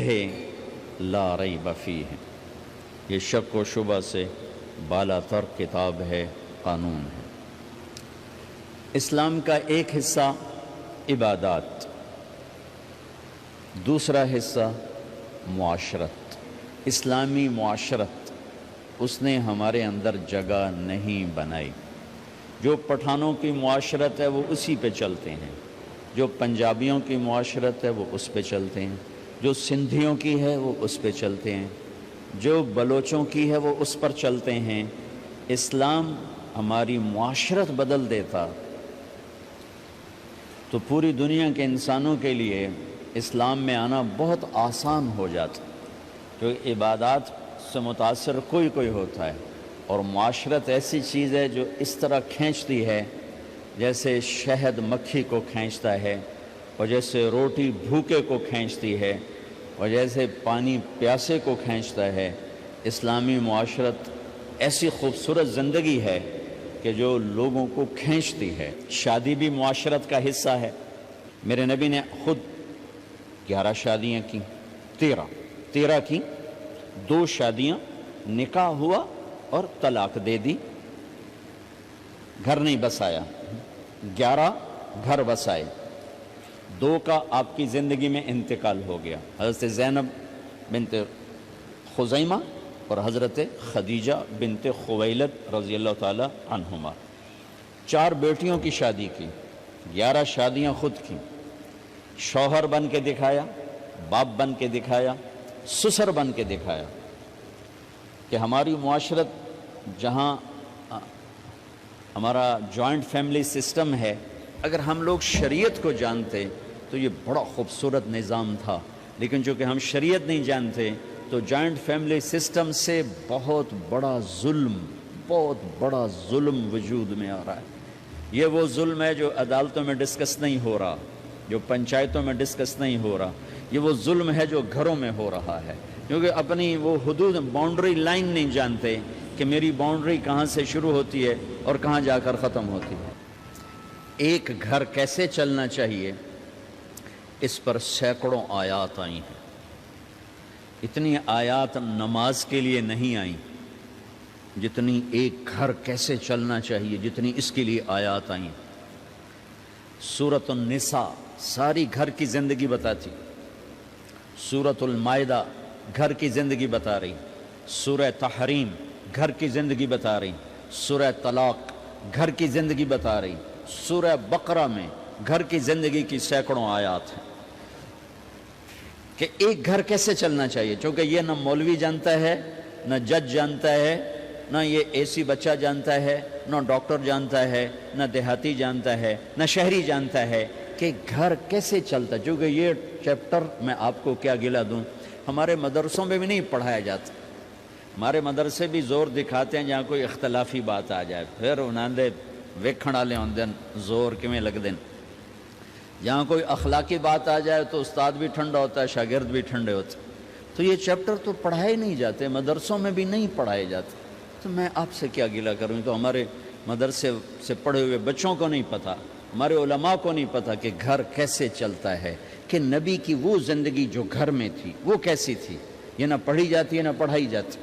ہے لا ریب فیہ، یہ شک و شبہ سے بالا تر کتاب ہے، قانون ہے۔ اسلام کا ایک حصہ عبادات، دوسرا حصہ معاشرت، اسلامی معاشرت، اس نے ہمارے اندر جگہ نہیں بنائی۔ جو پٹھانوں کی معاشرت ہے وہ اسی پہ چلتے ہیں، جو پنجابیوں کی معاشرت ہے وہ اس پہ چلتے ہیں، جو سندھیوں کی ہے وہ اس پہ چلتے ہیں، جو بلوچوں کی ہے وہ اس پر چلتے ہیں۔ اسلام ہماری معاشرت بدل دیتا تو پوری دنیا کے انسانوں کے لیے اسلام میں آنا بہت آسان ہو جاتا۔ جو عبادات سے متاثر کوئی کوئی ہوتا ہے، اور معاشرت ایسی چیز ہے جو اس طرح کھینچتی ہے جیسے شہد مکھی کو کھینچتا ہے، اور جیسے روٹی بھوکے کو کھینچتی ہے، اور جیسے پانی پیاسے کو کھینچتا ہے۔ اسلامی معاشرت ایسی خوبصورت زندگی ہے کہ جو لوگوں کو کھینچتی ہے۔ شادی بھی معاشرت کا حصہ ہے۔ میرے نبی نے خود 11 شادیاں کی، 13 کی، 2 شادیاں نکاح ہوا اور طلاق دے دی، گھر نہیں بسایا، 11 گھر بسائے، 2 کا آپ کی زندگی میں انتقال ہو گیا، حضرت زینب بنت خزیمہ اور حضرت خدیجہ بنت خویلد رضی اللہ تعالی عنہما۔ 4 بیٹیوں کی شادی کی، 11 شادیاں خود کی، شوہر بن کے دکھایا، باپ بن کے دکھایا، سسر بن کے دکھایا کہ ہماری معاشرت جہاں ہمارا جوائنٹ فیملی سسٹم ہے، اگر ہم لوگ شریعت کو جانتے تو یہ بڑا خوبصورت نظام تھا، لیکن چونکہ ہم شریعت نہیں جانتے تو جوائنٹ فیملی سسٹم سے بہت بڑا ظلم وجود میں آ رہا ہے۔ یہ وہ ظلم ہے جو عدالتوں میں ڈسکس نہیں ہو رہا، جو پنچایتوں میں ڈسکس نہیں ہو رہا، یہ وہ ظلم ہے جو گھروں میں ہو رہا ہے، کیونکہ اپنی وہ حدود باؤنڈری لائن نہیں جانتے کہ میری باؤنڈری کہاں سے شروع ہوتی ہے اور کہاں جا کر ختم ہوتی ہے۔ ایک گھر کیسے چلنا چاہیے، اس پر سینکڑوں آیات آئی ہیں۔ اتنی آیات نماز کے لیے نہیں آئیں جتنی ایک گھر کیسے چلنا چاہیے، جتنی اس کے لیے آیات آئیں۔ سورۃ النساء ساری گھر کی زندگی بتاتی، سورۃ المائدہ گھر کی زندگی بتا رہی، سورہ تحریم گھر کی زندگی بتا رہی، سورہ طلاق گھر کی زندگی بتا رہی، سورہ بقرہ میں گھر کی زندگی کی سینکڑوں آیات ہیں کہ ایک گھر کیسے چلنا چاہیے۔ چونکہ یہ نہ مولوی جانتا ہے، نہ جج جانتا ہے، نہ یہ ایسی بچہ جانتا ہے، نہ ڈاکٹر جانتا ہے، نہ دیہاتی جانتا ہے، نہ شہری جانتا ہے کہ گھر کیسے چلتا ہے۔ چونکہ یہ چیپٹر میں آپ کو کیا گلا دوں، ہمارے مدرسوں میں بھی نہیں پڑھایا جاتا۔ ہمارے مدرسے بھی زور دکھاتے ہیں جہاں کوئی اختلافی بات آ جائے، پھر انہوں نے ویکھن والے ہوندے زور کیویں لگدے۔ جہاں کوئی اخلاقی بات آ جائے تو استاد بھی ٹھنڈا ہوتا ہے، شاگرد بھی ٹھنڈے ہوتے۔ تو یہ چیپٹر تو پڑھائے نہیں جاتے، مدرسوں میں بھی نہیں پڑھائے جاتے۔ تو میں آپ سے کیا گلہ کروں، تو ہمارے مدرسے سے پڑھے ہوئے بچوں کو نہیں پتہ، ہمارے علماء کو نہیں پتہ کہ گھر کیسے چلتا ہے، کہ نبی کی وہ زندگی جو گھر میں تھی وہ کیسی تھی۔ یہ نہ پڑھی جاتی ہے نہ پڑھائی جاتی۔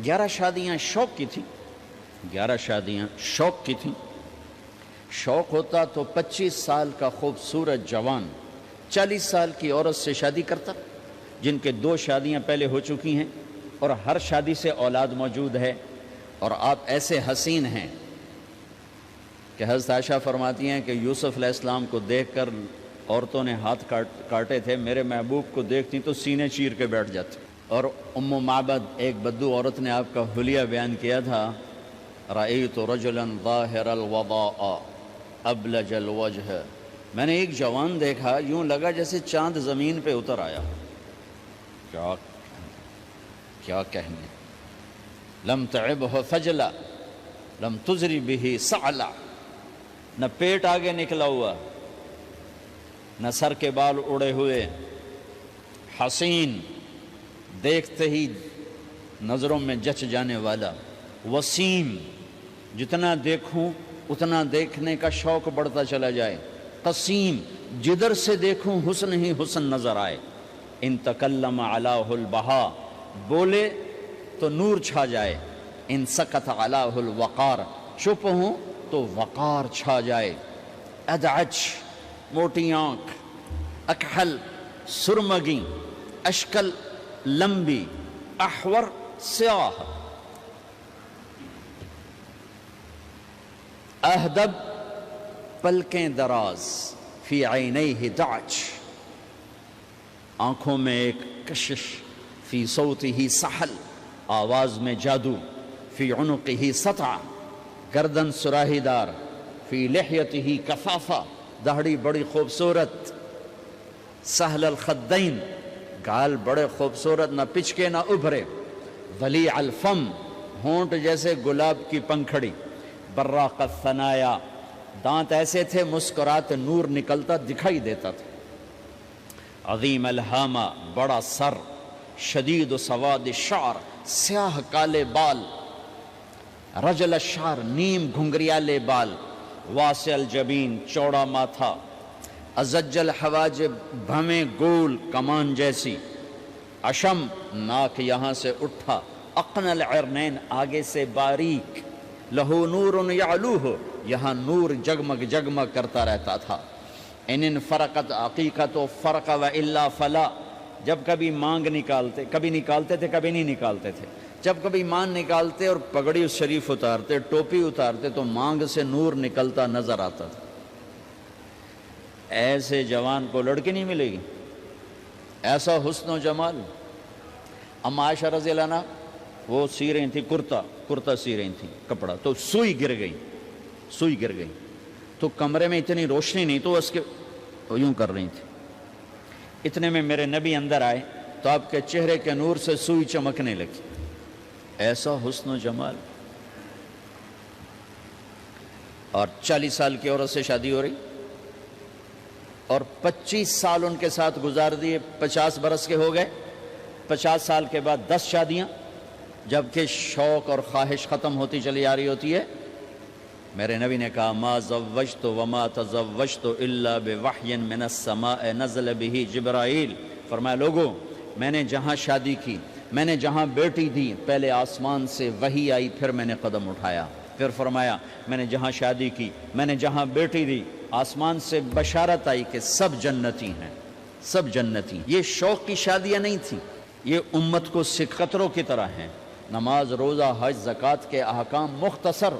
11 شادیاں شوق کی تھیں، 11 شادیاں شوق کی تھیں۔ شوق ہوتا تو 25 سال کا خوبصورت جوان 40 سال کی عورت سے شادی کرتا، جن کے 2 شادیاں پہلے ہو چکی ہیں اور ہر شادی سے اولاد موجود ہے، اور آپ ایسے حسین ہیں کہ حضرت عائشہ فرماتی ہیں کہ یوسف علیہ السلام کو دیکھ کر عورتوں نے ہاتھ کاٹے تھے، میرے محبوب کو دیکھتی تو سینے چیر کے بیٹھ جاتی۔ اور ام معبد ایک بدو عورت نے آپ کا حلیہ بیان کیا تھا، رأیت رجلا ظاہر الوضاء ابلج الوجہ، میں نے ایک جوان دیکھا یوں لگا جیسے چاند زمین پہ اتر آیا۔ کیا کہنے، لم تعبہ فجلا لم تزری بہ سعلا، نہ پیٹ آگے نکلا ہوا، نہ سر کے بال اڑے ہوئے، حسین دیکھتے ہی نظروں میں جچ جانے والا، وسیم جتنا دیکھوں اتنا دیکھنے کا شوق بڑھتا چلا جائے، قسیم جدھر سے دیکھوں حسن ہی حسن نظر آئے۔ ان تکلم علیہ البہا، بولے تو نور چھا جائے، ان سکت علیہ الوقار، چپ ہوں تو وقار چھا جائے، ادعج موٹی آنکھ، اکحل سرمگی، اشکل لمبی، احور سیاہ، اہدب پلکیں دراز، فی عینیہ دعج، آنکھوں میں ایک کشش، فی صوتہ سحل، آواز میں جادو، فی عنقہ سطع، گردن سراہی دار، فی لحیتہ کفافہ، داڑھی بڑی خوبصورت، سہل الخدین، گال بڑے خوبصورت، نہ پچکے نہ ابھرے، ولیع الفم، ہونٹ جیسے گلاب کی پنکھڑی، براق الثنایا، دانت ایسے تھے مسکرات نور نکلتا دکھائی دیتا تھا، عظیم الہامہ، بڑا سر، شدید سواد الشعر، سیاہ کالے بال، رجل الشعر، نیم گھنگریالے بال، واسع الجبین، چوڑا ماتھا، ازج الحواجب، بھمیں گول کمان جیسی، اشم، ناک یہاں سے اٹھا، اقن العرنین، آگے سے باریک، لہو نور یعلوہ، یہاں نور جگمگ جگمگ کرتا رہتا تھا، ان فرقت عقیقت و فرق و الا فلا، جب کبھی مانگ نکالتے، کبھی نکالتے تھے کبھی نہیں نکالتے تھے، جب کبھی مانگ نکالتے اور پگڑی شریف اتارتے، ٹوپی اتارتے تو مانگ سے نور نکلتا نظر آتا تھا۔ ایسے جوان کو لڑکی نہیں ملے گی، ایسا حسن و جمال۔ اما عائشہ رضی اللہ عنہ وہ سی رہی تھی کرتا سی رہی تھی کپڑا، تو سوئی گر گئی تو کمرے میں اتنی روشنی نہیں تو اس کے یوں کر رہی تھی، اتنے میں میرے نبی اندر آئے تو آپ کے چہرے کے نور سے سوئی چمکنے لگی، ایسا حسن و جمال۔ اور 40 سال کی عورت سے شادی ہو رہی اور 25 سال ان کے ساتھ گزار دیے، 50 برس کے ہو گئے، 50 سال کے بعد 10 شادیاں، جبکہ شوق اور خواہش ختم ہوتی چلی آ رہی ہوتی ہے۔ میرے نبی نے کہا ما زوجت وما تزوجت الا بوحی من السماء نزل به جبرائیل، فرمایا لوگوں میں نے جہاں شادی کی، میں نے جہاں بیٹی دی، پہلے آسمان سے وحی آئی پھر میں نے قدم اٹھایا، پھر فرمایا میں نے جہاں شادی کی، میں نے جہاں بیٹی دی، آسمان سے بشارت آئی کہ سب جنتی ہیں، سب جنتی۔ یہ شوق کی شادیاں نہیں تھیں، یہ امت کو سکتروں کی طرح ہیں۔ نماز، روزہ، حج، زکوٰۃ کے احکام مختصر،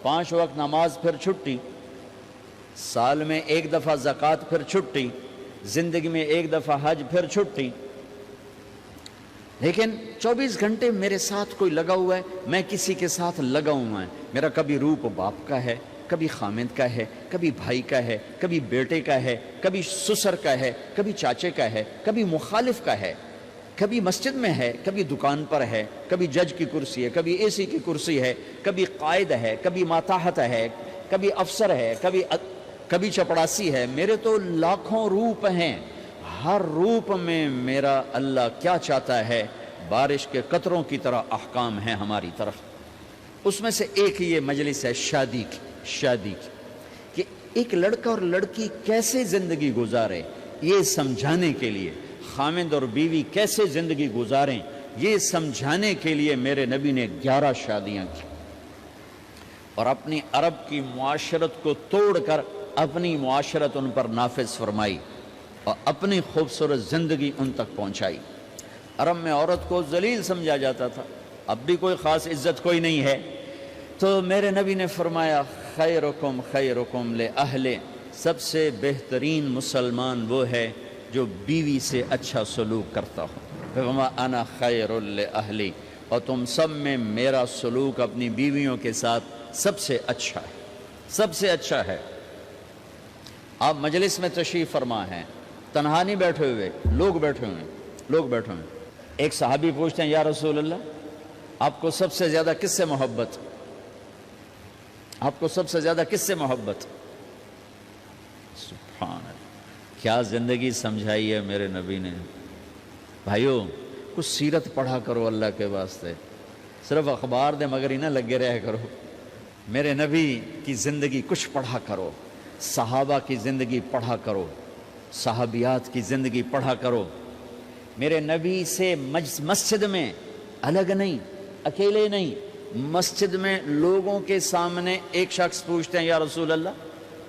5 وقت نماز پھر چھٹی، سال میں 1 دفعہ زکوٰۃ پھر چھٹی، زندگی میں 1 دفعہ حج پھر چھٹی، لیکن 24 گھنٹے میرے ساتھ کوئی لگا ہوا ہے، میں کسی کے ساتھ لگا ہوا ہے، میرا کبھی روپ باپ کا ہے، کبھی خامد کا ہے، کبھی بھائی کا ہے، کبھی بیٹے کا ہے، کبھی سسر کا ہے، کبھی چاچے کا ہے، کبھی مخالف کا ہے، کبھی مسجد میں ہے، کبھی دکان پر ہے، کبھی جج کی کرسی ہے، کبھی اے سی کی کرسی ہے، کبھی قائد ہے، کبھی ماتحت ہے، کبھی افسر ہے، کبھی چپڑاسی ہے، میرے تو لاکھوں روپ ہیں، ہر روپ میں میرا اللہ کیا چاہتا ہے، بارش کے قطروں کی طرح احکام ہیں ہماری طرف۔ اس میں سے ایک یہ مجلس ہے شادی کی کہ ایک لڑکا اور لڑکی کیسے زندگی گزارے، یہ سمجھانے کے لیے، خامد اور بیوی کیسے زندگی گزاریں یہ سمجھانے کے لیے میرے نبی نے 11 شادیاں کی، اور اپنی عرب کی معاشرت کو توڑ کر اپنی معاشرت ان پر نافذ فرمائی اور اپنی خوبصورت زندگی ان تک پہنچائی۔ عرب میں عورت کو ذلیل سمجھا جاتا تھا، اب بھی کوئی خاص عزت کوئی نہیں ہے، تو میرے نبی نے فرمایا خیرکم خیرکم لأہلِ، سب سے بہترین مسلمان وہ ہے جو بیوی سے اچھا سلوک کرتا ہو، وما انا خیر لأہلی، اور تم سب میں میرا سلوک اپنی بیویوں کے ساتھ سب سے اچھا ہے، سب سے اچھا ہے۔ آپ مجلس میں تشریف فرما ہیں، تنہا نہیں بیٹھے ہوئے، لوگ بیٹھے ہوئے ہیں۔ ایک صحابی پوچھتے ہیں یا رسول اللہ آپ کو سب سے زیادہ کس سے محبت، آپ کو سب سے زیادہ کس سے محبت؟ سبحان اللہ، کیا زندگی سمجھائی ہے میرے نبی نے۔ بھائیو کچھ سیرت پڑھا کرو اللہ کے واسطے، صرف اخبار دے مگر ہی نہ لگے رہے کرو، میرے نبی کی زندگی کچھ پڑھا کرو، صحابہ کی زندگی پڑھا کرو، صحابیات کی زندگی پڑھا کرو۔ میرے نبی سے مسجد میں الگ نہیں، اکیلے نہیں، مسجد میں لوگوں کے سامنے ایک شخص پوچھتے ہیں یا رسول اللہ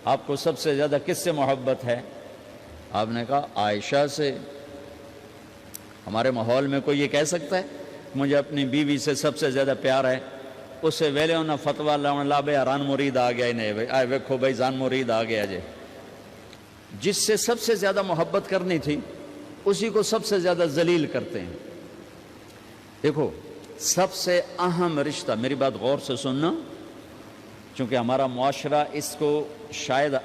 آپ کو سب سے زیادہ کس سے محبت ہے؟ آپ نے کہا عائشہ سے۔ ہمارے ماحول میں کوئی یہ کہہ سکتا ہے مجھے اپنی بیوی سے سب سے زیادہ پیار ہے؟ اس سے ویلے انہاں فتویٰ لاؤں لا بے ران مرید آ گیا ہی نہیں، آئے ویکھو بھائی زان مرید آ گیا جے۔ جس سے سب سے زیادہ محبت کرنی تھی اسی کو سب سے زیادہ ذلیل کرتے ہیں۔ دیکھو سب سے اہم رشتہ، میری بات غور سے سننا چونکہ ہمارا معاشرہ اس کو شاید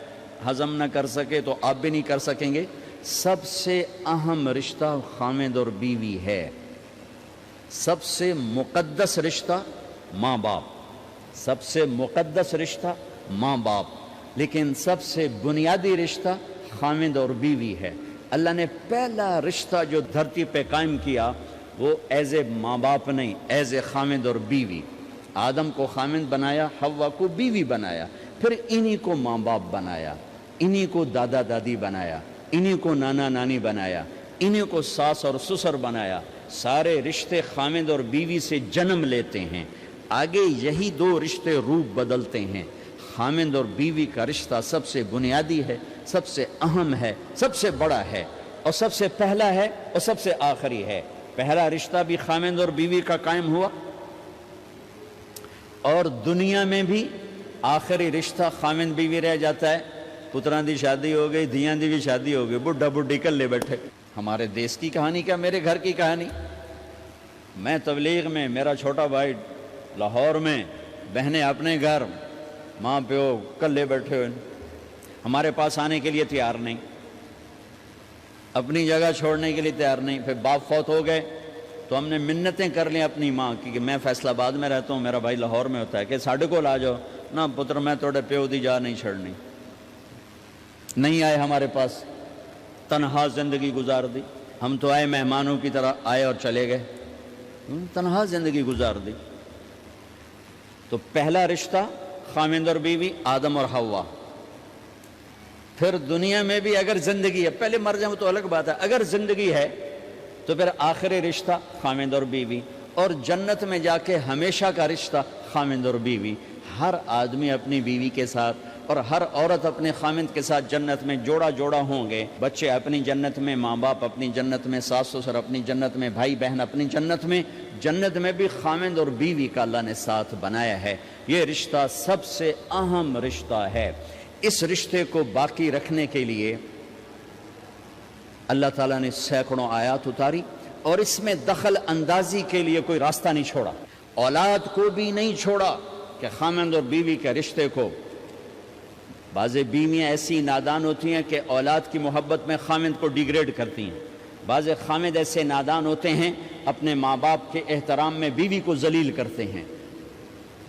ہضم نہ کر سکے تو آپ بھی نہیں کر سکیں گے، سب سے اہم رشتہ خامد اور بیوی ہے، سب سے مقدس رشتہ ماں باپ، سب سے مقدس رشتہ ماں باپ، لیکن سب سے بنیادی رشتہ خامد اور بیوی ہے۔ اللہ نے پہلا رشتہ جو دھرتی پہ قائم کیا وہ ایز اے ماں باپ نہیں، ایز اے خامد اور بیوی۔ آدم کو خامد بنایا، حوا کو بیوی بنایا، پھر انہی کو ماں باپ بنایا، انہی کو دادا دادی بنایا، انہی کو نانا نانی بنایا، انہی کو ساس اور سسر بنایا۔ سارے رشتے خامد اور بیوی سے جنم لیتے ہیں، آگے یہی دو رشتے روپ بدلتے ہیں۔ خامد اور بیوی کا رشتہ سب سے بنیادی ہے، سب سے اہم ہے، سب سے بڑا ہے، اور سب سے پہلا ہے اور سب سے آخری ہے۔ پہلا رشتہ بھی خامد اور بیوی کا قائم ہوا، اور دنیا میں بھی آخری رشتہ خامد بیوی رہ جاتا ہے۔ پتران دی شادی ہو گئی، دھیان دی بھی شادی ہو گئی، بڈھا بڈھی کلے بیٹھے۔ ہمارے دیس کی کہانی کیا، میرے گھر کی کہانی۔ میں تبلیغ میں، میرا چھوٹا بھائی لاہور میں، بہنیں اپنے گھر، ماں پیو کلے بیٹھے ہوئے، ہمارے پاس آنے کے لیے تیار نہیں، اپنی جگہ چھوڑنے کے لیے تیار نہیں۔ پھر باپ فوت ہو گئے تو ہم نے منتیں کر لیں اپنی ماں کی کہ میں فیصل آباد میں رہتا ہوں، میرا بھائی لاہور میں ہوتا ہے، کہ ساڑھے کو لا جاؤ نہ پتر، میں توڑے پیو دی جا نہیں چھڑنی۔ نہیں آئے ہمارے پاس، تنہا زندگی گزار دی۔ ہم تو آئے مہمانوں کی طرح آئے اور چلے گئے، تنہا زندگی گزار دی۔ تو پہلا رشتہ خامد اور بیوی، آدم اور حوا۔ پھر دنیا میں بھی اگر زندگی ہے، پہلے مر جاؤں تو الگ بات ہے، اگر زندگی ہے تو پھر آخری رشتہ خامد اور بیوی، اور جنت میں جا کے ہمیشہ کا رشتہ خامد اور بیوی۔ ہر آدمی اپنی بیوی کے ساتھ اور ہر عورت اپنے خامد کے ساتھ جنت میں جوڑا جوڑا ہوں گے۔ بچے اپنی جنت میں، ماں باپ اپنی جنت میں، ساس سسر اپنی جنت میں، بھائی بہن اپنی جنت میں۔ جنت میں بھی خامد اور بیوی کا اللہ نے ساتھ بنایا ہے۔ یہ رشتہ سب سے اہم رشتہ ہے۔ اس رشتے کو باقی رکھنے کے لیے اللہ تعالیٰ نے سینکڑوں آیات اتاری، اور اس میں دخل اندازی کے لیے کوئی راستہ نہیں چھوڑا، اولاد کو بھی نہیں چھوڑا کہ خامد اور بیوی کے رشتے کو۔ بعض بیویاں ایسی نادان ہوتی ہیں کہ اولاد کی محبت میں خامد کو ڈیگریڈ کرتی ہیں، بعض خامد ایسے نادان ہوتے ہیں اپنے ماں باپ کے احترام میں بیوی کو ذلیل کرتے ہیں،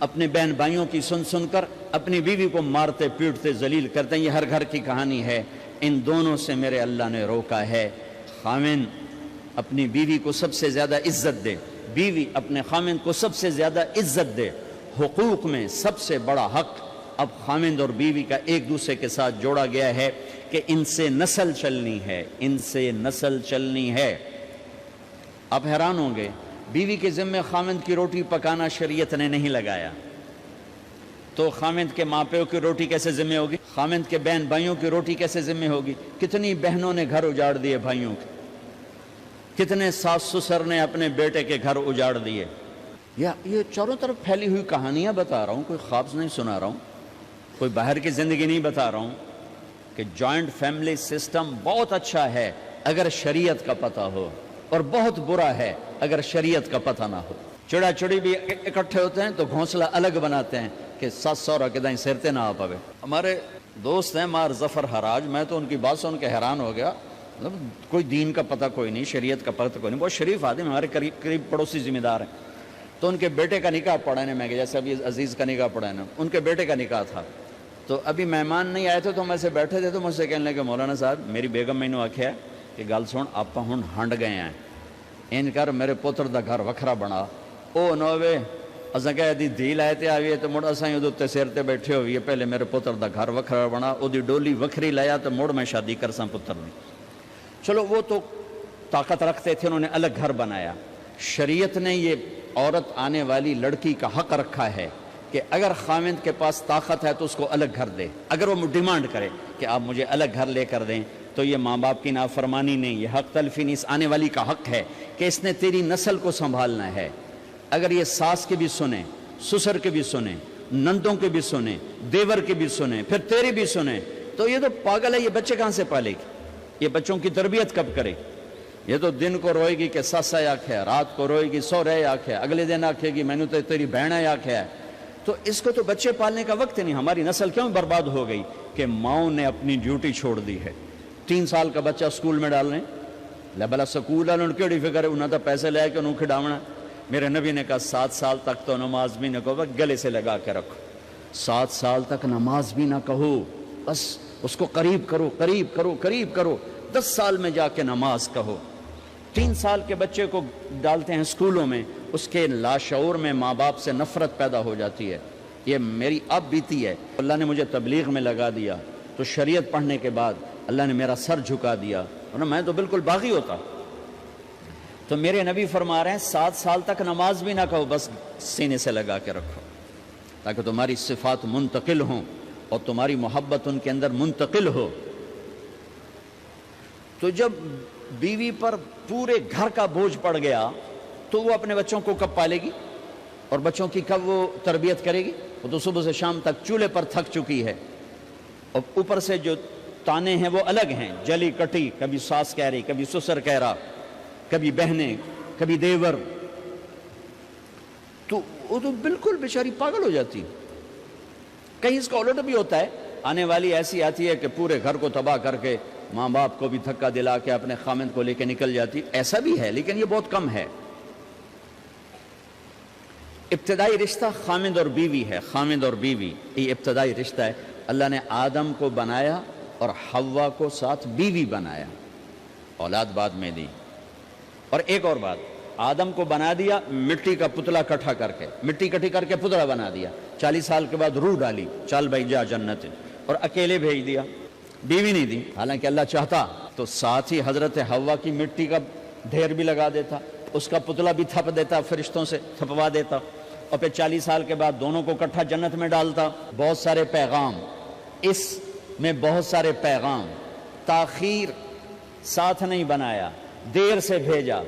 اپنے بہن بھائیوں کی سن سن کر اپنی بیوی کو مارتے پیٹتے ذلیل کرتے ہیں۔ یہ ہر گھر کی کہانی ہے۔ ان دونوں سے میرے اللہ نے روکا ہے۔ خامد اپنی بیوی کو سب سے زیادہ عزت دے، بیوی اپنے خامد کو سب سے زیادہ عزت دے۔ حقوق میں سب سے بڑا حق اب خامد اور بیوی کا ایک دوسرے کے ساتھ جوڑا گیا ہے کہ ان سے نسل چلنی ہے، ان سے نسل چلنی ہے۔ آپ حیران ہوں گے، بیوی کے ذمہ خامد کی روٹی پکانا شریعت نے نہیں لگایا، تو خامد کے ماں پیو کی روٹی کیسے ذمہ ہوگی؟ خامد کے بہن بھائیوں کی روٹی کیسے ذمہ ہوگی؟ کتنی بہنوں نے گھر اجاڑ دیے بھائیوں کے، کتنے ساس سسر نے اپنے بیٹے کے گھر اجاڑ دیے۔ یہ چاروں طرف پھیلی ہوئی کہانیاں بتا رہا ہوں، کوئی خواب نہیں سنا رہا ہوں، کوئی باہر کی زندگی نہیں بتا رہا ہوں، کہ جوائنٹ فیملی سسٹم بہت اچھا ہے اگر شریعت کا پتہ ہو، اور بہت برا ہے اگر شریعت کا پتہ نہ ہو۔ چڑا چڑی بھی اکٹھے ہوتے ہیں تو گھونسلہ الگ بناتے ہیں کہ ساس سورا کے دائیں سرتے نہ آ پاوے۔ ہمارے دوست ہیں مار ظفر حراج، میں تو ان کی بات سن کے حیران ہو گیا، مطلب کوئی دین کا پتہ کوئی نہیں، شریعت کا پتہ کوئی نہیں، بہت شریف آدمی، ہمارے قریب پڑوسی ذمہ دار ہیں۔ تو ان کے بیٹے کا نکاح پڑھانے میں گیا، جیسے ابھی عزیز کا نکاح پڑھانا، ان کے بیٹے کا نکاح تھا، تو ابھی مہمان نہیں آئے تھے تو ہم ایسے بیٹھے تھے، تو مجھ سے کہنے لگے مولانا صاحب میری بیگم میں نے آکھیا کہ گل سن آپ ہن ہنڈ گئے ہیں، ان کر میرے پوتر دا گھر وکھرا بنا، او نوے اساں کہے دی دھی لائے تے آئی ہے تو مڑ اساں ادھر تے سر تے بیٹھے ہوئی ہے، پہلے میرے پوتر دا گھر وکھرا بنا، او دی ڈولی وکھری لایا تو مڑ میں شادی کرساں پتر نہیں۔ چلو وہ تو طاقت رکھتے تھے انہوں نے الگ گھر بنایا. شریعت نے یہ عورت آنے والی لڑکی کا حق رکھا ہے کہ اگر خاوند کے پاس طاقت ہے تو اس کو الگ گھر دے. اگر وہ ڈیمانڈ کرے کہ آپ مجھے الگ گھر لے کر دیں تو یہ ماں باپ کی نافرمانی نہیں, یہ حق تلفی نہیں, اس آنے والی کا حق ہے کہ اس نے تیری نسل کو سنبھالنا ہے. اگر یہ ساس کے بھی سنیں, سسر کے بھی سنیں, نندوں کے بھی سنیں, دیور کے بھی سنیں, پھر تیری بھی سنیں, تو یہ تو پاگل ہے, یہ بچے کہاں سے پالے گی, یہ بچوں کی تربیت کب کرے گی؟ یہ تو دن کو روئے گی کہ ساسا آکھے, رات کو روئے گی سو رہے آکھے, اگلے دن آکھے گی میں نے تو تیری بہن آکھے ہے. تو اس کو تو بچے پالنے کا وقت نہیں. ہماری نسل کیوں برباد ہو گئی کہ ماؤں نے اپنی ڈیوٹی چھوڑ دی ہے. 3 سال کا بچہ سکول میں ڈال رہے ہیں, لے بلا سکول والوں کیڑی فکر ہے, انہوں نے پیسے لے کے انہوں کھڈاونا. میرے نبی نے کہا 7 سال تک تو نماز بھی نہ کہو, گلے سے لگا کے رکھو. 7 سال تک نماز بھی نہ کہو, بس اس کو قریب کرو قریب کرو قریب کرو. 10 سال میں جا کے نماز کہو. 3 سال کے بچے کو ڈالتے ہیں اسکولوں میں, اس کے لاشعور میں ماں باپ سے نفرت پیدا ہو جاتی ہے. یہ میری اب بیتی ہے. اللہ نے مجھے تبلیغ میں لگا دیا تو شریعت پڑھنے کے بعد اللہ نے میرا سر جھکا دیا, ورنہ میں تو بالکل باغی ہوتا. تو میرے نبی فرما رہے ہیں 7 سال تک نماز بھی نہ کہو, بس سینے سے لگا کے رکھو تاکہ تمہاری صفات منتقل ہوں اور تمہاری محبت ان کے اندر منتقل ہو. تو جب بیوی پر پورے گھر کا بوجھ پڑ گیا تو وہ اپنے بچوں کو کب پالے گی اور بچوں کی کب وہ تربیت کرے گی؟ وہ تو صبح سے شام تک چولہے پر تھک چکی ہے, اور اوپر سے جو تانے ہیں وہ الگ ہیں, جلی کٹی, کبھی ساس کہہ رہی, کبھی سسر کہہ رہا, کبھی بہنیں, کبھی دیور. تو وہ تو بالکل بیچاری پاگل ہو جاتی. کہیں اس کا الٹ بھی ہوتا ہے, آنے والی ایسی آتی ہے کہ پورے گھر کو تباہ کر کے ماں باپ کو بھی دھکا دلا کے اپنے خامند کو لے کے نکل جاتی. ایسا بھی ہے لیکن یہ بہت کم ہے. ابتدائی رشتہ خامند اور بیوی ہے. خامند اور بیوی یہ ابتدائی رشتہ ہے. اللہ نے آدم کو بنایا اور حوا کو ساتھ بیوی بنایا, اولاد بعد میں دی. اور ایک اور بات, آدم کو بنا دیا مٹی کا پتلا کٹھا کر کے, مٹی کٹھی کر کے پتلا بنا دیا. 40 سال کے بعد روح ڈالی, چل بھائی جا جنت, اور اکیلے بھیج دیا, بیوی نہیں دی. حالانکہ اللہ چاہتا تو ساتھ ہی حضرت حوا کی مٹی کا ڈھیر بھی لگا دیتا, اس کا پتلا بھی تھپ دیتا, فرشتوں سے تھپوا دیتا, اور پھر 40 سال کے بعد دونوں کو اکٹھا جنت میں ڈالتا. بہت سارے پیغام, اس میں بہت سارے پیغام. تاخیر ساتھ نہیں بنایا, دیر سے بھیجا.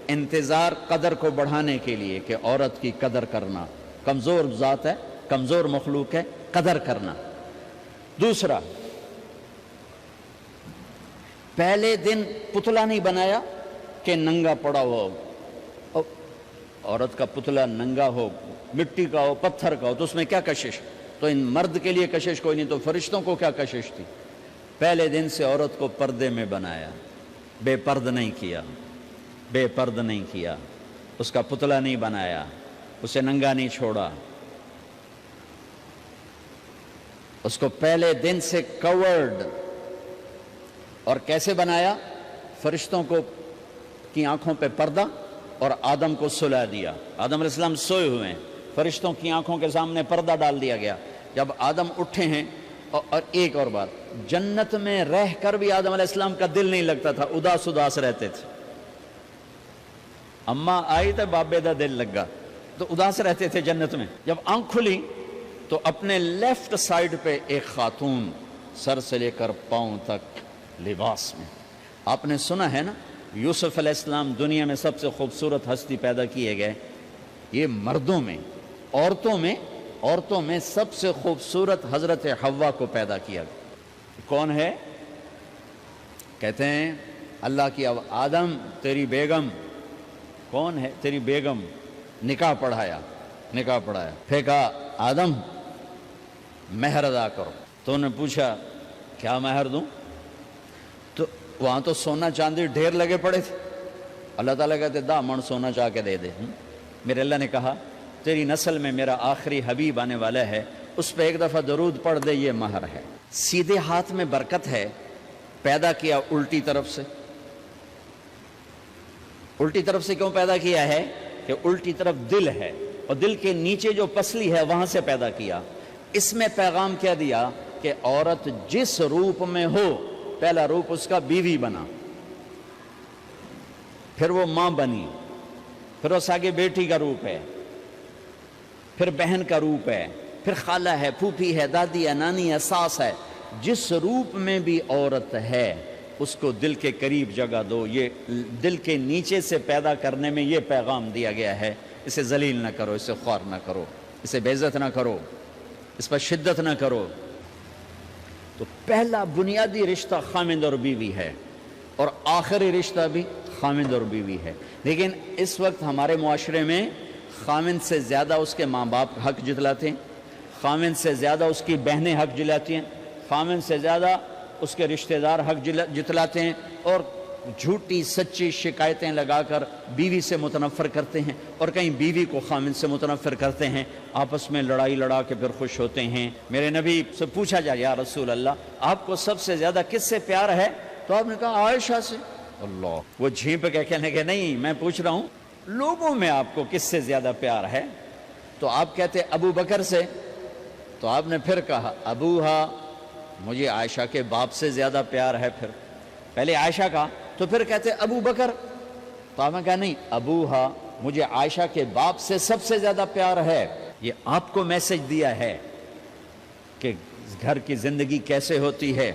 انتظار قدر کو بڑھانے کے لیے کہ عورت کی قدر کرنا, کمزور ذات ہے, کمزور مخلوق ہے, قدر کرنا. دوسرا, پہلے دن پتلا نہیں بنایا کہ ننگا پڑا ہو. عورت کا پتلا ننگا ہو, مٹی کا ہو, پتھر کا ہو, تو اس میں کیا کشش؟ تو ان مرد کے لیے کشش کوئی نہیں, تو فرشتوں کو کیا کشش تھی؟ پہلے دن سے عورت کو پردے میں بنایا, بے پرد نہیں کیا, بے پرد نہیں کیا, اس کا پتلا نہیں بنایا, اسے ننگا نہیں چھوڑا, اس کو پہلے دن سے کورڈ. اور کیسے بنایا؟ فرشتوں کو کی آنکھوں پہ پردہ اور آدم کو سلا دیا. آدم علیہ السلام سوئے ہوئے ہیں, فرشتوں کی آنکھوں کے سامنے پردہ ڈال دیا گیا. جب آدم اٹھے ہیں, اور ایک اور بات, جنت میں رہ کر بھی آدم علیہ السلام کا دل نہیں لگتا تھا, اداس اداس رہتے تھے. اماں آئی تو بابے دا دل لگا, تو اداس رہتے تھے جنت میں. جب آنکھ کھلی تو اپنے لیفٹ سائیڈ پہ ایک خاتون سر سے لے کر پاؤں تک لباس میں. آپ نے سنا ہے نا, یوسف علیہ السلام دنیا میں سب سے خوبصورت ہستی پیدا کیے گئے. یہ مردوں میں, عورتوں میں سب سے خوبصورت حضرت حوا کو پیدا کیا گیا. کون ہے؟ کہتے ہیں اللہ کی آدم تیری بیگم. کون ہے تیری بیگم؟ نکاح پڑھایا. پھر کہا آدم مہر ادا کرو. تو انہوں نے پوچھا کیا مہر دوں؟ تو وہاں تو سونا چاندی ڈھیر لگے پڑے تھے. اللہ تعالیٰ کہتے 10 من سونا چاہ کے دے دے. میرے اللہ نے کہا تیری نسل میں میرا آخری حبیب آنے والا ہے, اس پہ ایک دفعہ درود پڑھ دے, یہ مہر ہے. سیدھے ہاتھ میں برکت ہے. پیدا کیا الٹی طرف سے. الٹی طرف سے کیوں پیدا کیا ہے؟ کہ الٹی طرف دل ہے, اور دل کے نیچے جو پسلی ہے وہاں سے پیدا کیا. اس میں پیغام کیا دیا کہ عورت جس روپ میں ہو, پہلا روپ اس کا بیوی بنا. پھر وہ ماں بنی، پھر اس آگے بیٹی کا روپ ہے، پھر بہن کا روپ ہے، پھر خالہ ہے، پھوپھی ہے، دادی ہے، نانی ہے، ساس ہے۔ جس روپ میں بھی عورت ہے اس کو دل کے قریب جگہ دو۔ یہ دل کے نیچے سے پیدا کرنے میں یہ پیغام دیا گیا ہے، اسے ذلیل نہ کرو، اسے خوار نہ کرو، اسے بے عزت نہ کرو، اس پر شدت نہ کرو۔ تو پہلا بنیادی رشتہ خامند اور بیوی ہے، اور آخری رشتہ بھی خامند اور بیوی ہے۔ لیکن اس وقت ہمارے معاشرے میں خامند سے زیادہ اس کے ماں باپ حق جتلاتے ہیں، خامند سے زیادہ اس کی بہنیں حق جلاتی ہیں، خامند سے زیادہ اس کے رشتہ دار حق جتلاتے ہیں، اور جھوٹی سچی شکایتیں لگا کر بیوی سے متنفر کرتے ہیں، اور کہیں بیوی کو خامند سے متنفر کرتے ہیں، آپس میں لڑائی لڑا کے پھر خوش ہوتے ہیں۔ میرے نبی سے پوچھا جائے یا رسول اللہ آپ کو سب سے زیادہ کس سے پیار ہے؟ تو آپ نے کہا عائشہ سے۔ اللہ، وہ جھینپ کے کہنے کہ نہیں، میں پوچھ رہا ہوں لوگوں میں آپ کو کس سے زیادہ پیار ہے؟ تو آپ کہتے ابو بکر سے۔ تو آپ نے پھر کہا ابوہا، مجھے عائشہ کے باپ سے زیادہ پیار ہے۔ پھر پہلے عائشہ کا، تو پھر کہتے ابو بکر۔ تو آپ نے کہا نہیں، ابوہا، مجھے عائشہ کے باپ سے سب سے زیادہ پیار ہے۔ یہ آپ کو میسج دیا ہے کہ گھر کی زندگی کیسے ہوتی ہے،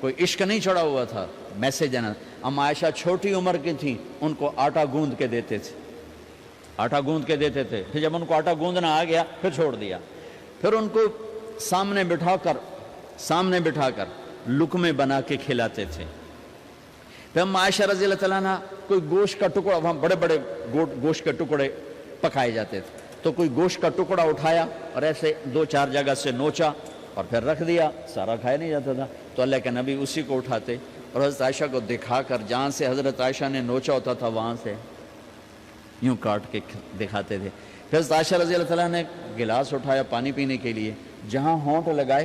کوئی عشق نہیں چڑھا ہوا تھا، میسج ہے نا۔ ام عائشہ چھوٹی عمر کی تھیں، ان کو آٹا گوندھ کے دیتے تھے، آٹا گوندھ کے دیتے تھے، پھر جب ان کو آٹا گوندھنا آ گیا پھر چھوڑ دیا، پھر ان کو سامنے بٹھا کر لقمے بنا کے کھلاتے تھے۔ پھر ام عائشہ رضی اللہ تعالیٰ عنہ کوئی گوشت کا ٹکڑا، وہاں بڑے بڑے گوشت کے ٹکڑے پکائے جاتے تھے، تو کوئی گوشت کا ٹکڑا اٹھایا اور ایسے 2-4 جگہ سے نوچا اور پھر رکھ دیا، سارا کھایا نہیں جاتا تھا، تو اللہ کے نبی اسی کو اٹھاتے اور حضرت عائشہ کو دکھا کر، جہاں سے حضرت عائشہ نے نوچا ہوتا تھا وہاں سے یوں کاٹ کے دکھاتے تھے۔ پھر حضرت عائشہ رضی اللہ تعالیٰ نے گلاس اٹھایا پانی پینے کے لیے، جہاں ہونٹ لگائے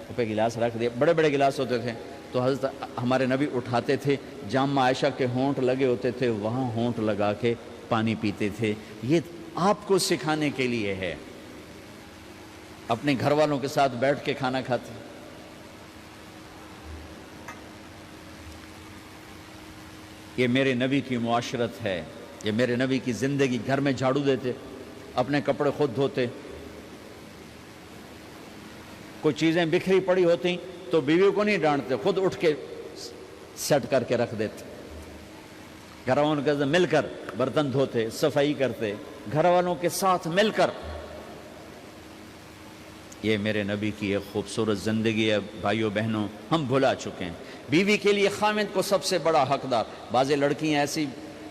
اس پہ گلاس رکھ دیا، بڑے بڑے گلاس ہوتے تھے، تو حضرت ہمارے نبی اٹھاتے تھے، جہاں عائشہ کے ہونٹ لگے ہوتے تھے وہاں ہونٹ لگا کے پانی پیتے تھے۔ یہ آپ کو سکھانے کے لیے ہے، اپنے گھر والوں کے ساتھ بیٹھ کے کھانا کھاتے۔ یہ میرے نبی کی معاشرت ہے، یہ میرے نبی کی زندگی۔ گھر میں جھاڑو دیتے، اپنے کپڑے خود دھوتے، کوئی چیزیں بکھری پڑی ہوتی تو بیوی کو نہیں ڈانٹتے، خود اٹھ کے سیٹ کر کے رکھ دیتے، گھر والوں کے ساتھ مل کر برتن دھوتے، صفائی کرتے، گھر والوں کے ساتھ مل کر۔ یہ میرے نبی کی ایک خوبصورت زندگی ہے بھائیوں بہنوں، ہم بھلا چکے ہیں۔ بیوی کے لیے خامند کو سب سے بڑا حقدار۔ بعض لڑکیاں ایسی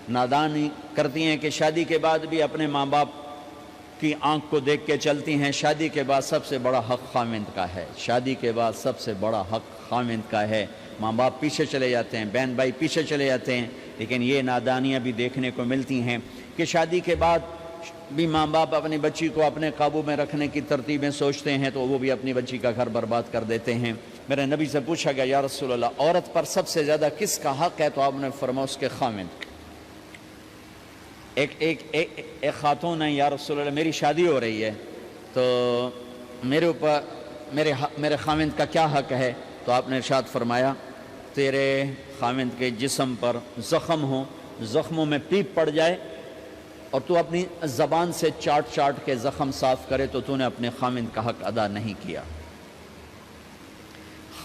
نادانی کرتی ہیں کہ شادی کے بعد بھی اپنے ماں باپ کی آنکھ کو دیکھ کے چلتی ہیں۔ شادی کے بعد سب سے بڑا حق خامند کا ہے، شادی کے بعد سب سے بڑا حق خامند کا ہے۔ ماں باپ پیچھے چلے جاتے ہیں، بہن بھائی پیچھے چلے جاتے ہیں، لیکن یہ نادانیاں بھی دیکھنے کو ملتی ہیں کہ شادی کے بعد بھی ماں باپ اپنی بچی کو اپنے قابو میں رکھنے کی ترتیبیں سوچتے ہیں تو وہ بھی اپنی بچی کا گھر برباد کر دیتے ہیں۔ میرے نبی سے پوچھا گیا یا رسول اللہ عورت پر سب سے زیادہ کس کا حق ہے؟ تو آپ نے فرمایا اس کے خامند۔ ایک خاتون ہے، یا رسول اللہ میری شادی ہو رہی ہے تو میرے اوپر میرے خامند کا کیا حق ہے؟ تو آپ نے ارشاد فرمایا تیرے خامند کے جسم پر زخم ہو، زخموں میں پیپ پڑ جائے اور تو اپنی زبان سے چاٹ کے زخم صاف کرے تو تو نے اپنے خامند کا حق ادا نہیں کیا۔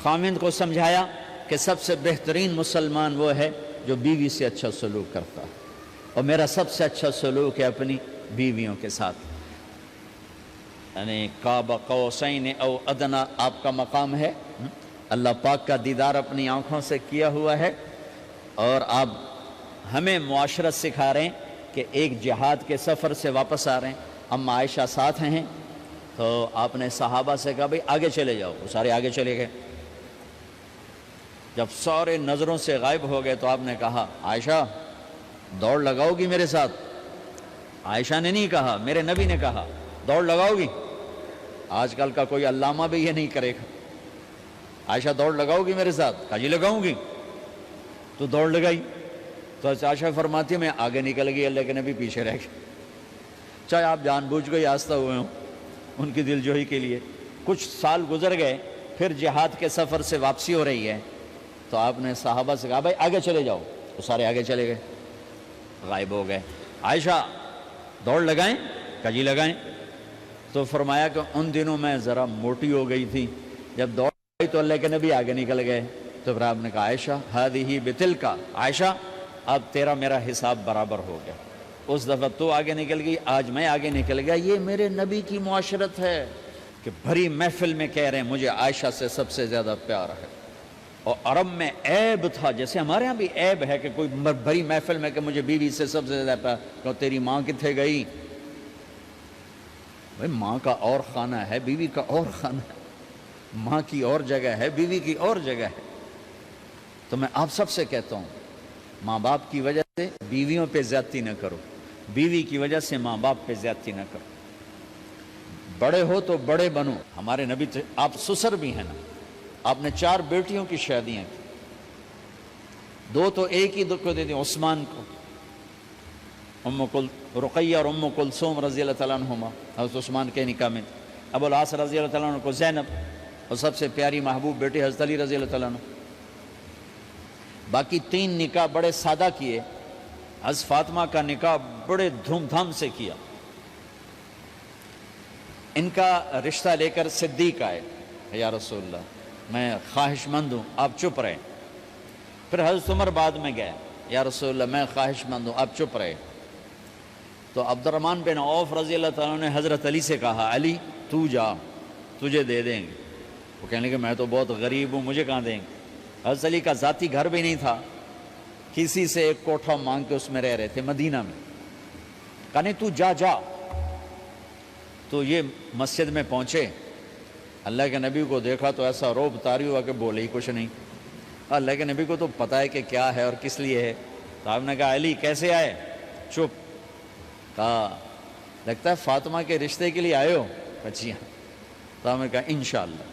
خامند کو سمجھایا کہ سب سے بہترین مسلمان وہ ہے جو بیوی سے اچھا سلوک کرتا ہے، اور میرا سب سے اچھا سلوک ہے اپنی بیویوں کے ساتھ، یعنی قاب قوسین او ادنا آپ کا مقام ہے۔ اللہ پاک کا دیدار اپنی آنکھوں سے کیا ہوا ہے، اور آپ ہمیں معاشرت سکھا رہے ہیں کہ ایک جہاد کے سفر سے واپس آ رہے ہیں، اما عائشہ ساتھ ہیں، تو آپ نے صحابہ سے کہا بھئی آگے چلے جاؤ، وہ سارے آگے چلے گئے۔ جب سارے نظروں سے غائب ہو گئے تو آپ نے کہا عائشہ دوڑ لگاؤ گی میرے ساتھ؟ عائشہ نے نہیں کہا، میرے نبی نے کہا دوڑ لگاؤ گی؟ آج کل کا کوئی علامہ بھی یہ نہیں کرے گا، عائشہ دوڑ لگاؤ گی میرے ساتھ؟ کہا جی لگاؤں گی، تو دوڑ لگائی۔ تو عائشہ فرماتی ہے میں آگے نکل گئی، اللہ کے نبی پیچھے رہ گئے، چاہے آپ جان بوجھ کے آستہ ہوئے ہوں ان کی دل جوئی کے لیے۔ کچھ سال گزر گئے، پھر جہاد کے سفر سے واپسی ہو رہی ہے، تو آپ نے صحابہ سے کہا بھائی آگے چلے جاؤ، وہ سارے آگے چلے گئے، غائب ہو گئے۔ عائشہ دوڑ لگائیں؟ کہا جی لگائیں۔ تو فرمایا کہ ان دنوں میں ذرا موٹی ہو گئی تھی، جب دوڑ گئی تو اللہ کے نبی آگے نکل گئے، تو پھر آپ نے کہا عائشہ ہذہ بتلک، عائشہ اب تیرا میرا حساب برابر ہو گیا، اس دفعہ تو آگے نکل گئی، آج میں آگے نکل گیا۔ یہ میرے نبی کی معاشرت ہے کہ بھری محفل میں کہہ رہے ہیں مجھے عائشہ سے سب سے زیادہ پیار ہے۔ اور عرب میں عیب تھا، جیسے ہمارے ہاں بھی عیب ہے کہ کوئی بھری محفل میں کہ مجھے بیوی سے سب سے زیادہ پیار، کہ تیری ماں کتنے گئی؟ بھائی ماں کا اور خانہ ہے، بیوی کا اور خانہ ہے، ماں کی اور جگہ ہے، بیوی کی اور جگہ ہے۔ تو میں آپ سب سے کہتا ہوں ماں باپ کی وجہ سے بیویوں پہ زیادتی نہ کرو، بیوی کی وجہ سے ماں باپ پہ زیادتی نہ کرو۔ بڑے ہو تو بڑے بنو۔ ہمارے نبی آپ سسر بھی ہیں نا، آپ نے 4 بیٹیوں کی شادیاں کی، 2 تو ایک ہی کو دے دی عثمان کو، رقیہ اور ام کلثوم رضی اللہ تعالیٰ عنہما، حضرت عثمان کے نکاح میں، ابو العاص رضی اللہ تعالیٰ عنہ کو زینب، اور سب سے پیاری محبوب بیٹی حضرت علی رضی اللہ تعالیٰ عنہ۔ باقی 3 نکاح بڑے سادہ کیے، حضرت فاطمہ کا نکاح بڑے دھوم دھام سے کیا۔ ان کا رشتہ لے کر صدیق آئے، یا رسول اللہ میں خواہش مند ہوں، آپ چپ رہے۔ پھر حضرت عمر بعد میں گئے، یا رسول اللہ میں خواہش مند ہوں، آپ چپ رہے۔ تو عبد الرحمن بن عوف رضی اللہ تعالیٰ نے حضرت علی سے کہا علی تو جا، تجھے دے دیں گے۔ وہ کہنے کہ میں تو بہت غریب ہوں، مجھے کہاں دیں گے؟ حضرت علی کا ذاتی گھر بھی نہیں تھا، کسی سے ایک کوٹھا مانگ کے اس میں رہ رہے تھے مدینہ میں۔ کہا نہیں تو جا جا۔ تو یہ مسجد میں پہنچے، اللہ کے نبی کو دیکھا تو ایسا روب طاری ہوا کہ بولے ہی کچھ نہیں۔ اللہ کے نبی کو تو پتہ ہے کہ کیا ہے اور کس لیے ہے۔ تو آپ نے کہا علی کیسے آئے؟ چپ۔ کہا لگتا ہے فاطمہ کے رشتے کے لیے آئے ہو؟ جی ہاں۔ تو آپ نے کہا انشاءاللہ،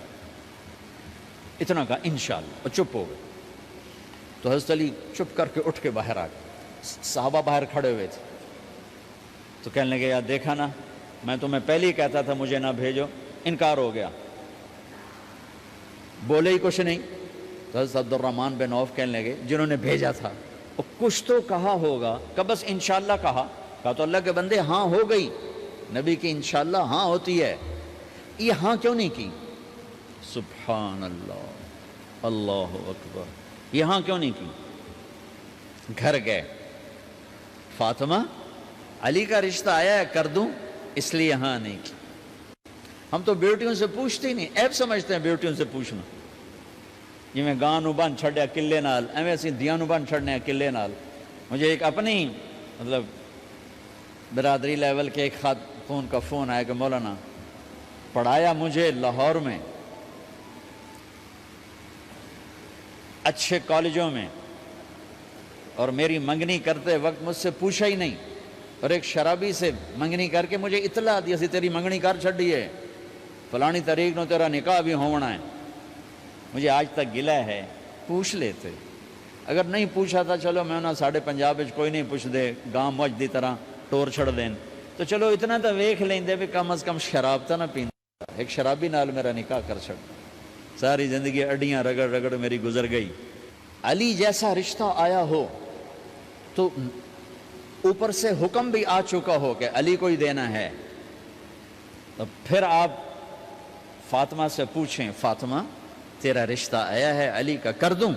اتنا کہا انشاءاللہ، اور چپ ہو گئے۔ تو حضرت علی چپ کر کے اٹھ کے باہر آ گئے، صحابہ باہر کھڑے ہوئے تھے۔ تو کہنے لگے یار دیکھا نا، میں تمہیں پہلے ہی کہتا تھا مجھے نہ بھیجو، انکار ہو گیا، بولے ہی کچھ نہیں۔ تو حضرت عبد الرحمن بن عوف کہنے لگے جنہوں نے بھیجا تھا وہ کچھ تو کہا ہوگا، کہ بس انشاءاللہ کہا تو اللہ کے بندے ہاں ہو گئی، نبی کی انشاءاللہ ہاں ہوتی ہے، یہ ہاں کیوں نہیں کی؟ سبحان اللہ، اللہ اکبر، یہ ہاں کیوں نہیں کی؟ گھر گئے، فاطمہ علی کا رشتہ آیا ہے کر دوں، اس لیے ہاں نہیں کی۔ ہم تو بیٹیوں سے پوچھتے ہی نہیں، عیب سمجھتے ہیں بیٹیوں سے پوچھنا، جی میں گاں نو بن چھڑیا قلعے نال، ایویں اسی دیاں نو بن چھڑنے قلعے نال۔ مجھے ایک اپنی مطلب برادری لیول کے ایک خاتون کا فون آیا کہ مولانا پڑھایا مجھے لاہور میں اچھے کالجوں میں، اور میری منگنی کرتے وقت مجھ سے پوچھا ہی نہیں، اور ایک شرابی سے منگنی کر کے مجھے اطلاع دی سی تیری منگنی کر چھڑی ہے، فلانی تاریخ نو تیرا نکاح بھی ہونا ہے۔ مجھے آج تک گلہ ہے، پوچھ لیتے، اگر نہیں پوچھا تھا چلو میں انہاں ساڑھے پنجاب وچ کوئی نہیں پوچھ دے، گاں مجھ دی طرح ٹور چھڑ دین، تو چلو اتنا تو ویکھ لیندے بھی کم از کم شراب تا نہ پیندا۔ ایک شرابی نال میرا نکاح کر چھڑ، ساری زندگی اڈیاں رگڑ رگڑ میری گزر گئی۔ علی جیسا رشتہ آیا ہو تو اوپر سے حکم بھی آ چکا ہو کہ علی کو ہی دینا ہے، تو پھر آپ فاطمہ سے پوچھیں فاطمہ تیرا رشتہ آیا ہے علی کا، کر دوں؟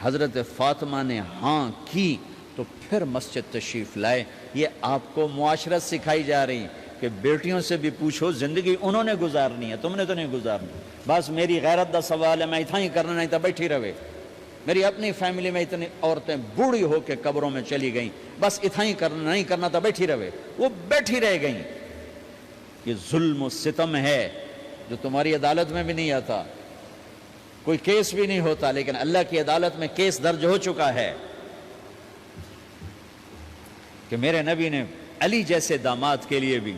حضرت فاطمہ نے ہاں کی تو پھر مسجد تشریف لائے۔ یہ آپ کو معاشرت سکھائی جا رہی کہ بیٹیوں سے بھی پوچھو، زندگی انہوں نے گزارنی ہے، تم نے تو نہیں گزارنی۔ بس میری غیرت دا سوال ہے، میں اتنا ہی کرنا نہیں تو بیٹھی رہے۔ میری اپنی فیملی میں اتنی عورتیں بوڑھی ہو کے قبروں میں چلی گئیں، بس اتنا ہی کرنا نہیں کرنا تو بیٹھی رہے، وہ بیٹھی رہ گئیں۔ یہ ظلم و ستم ہے جو تمہاری عدالت میں بھی نہیں آتا، کوئی کیس بھی نہیں ہوتا، لیکن اللہ کی عدالت میں کیس درج ہو چکا ہے کہ میرے نبی نے علی جیسے داماد کے لیے بھی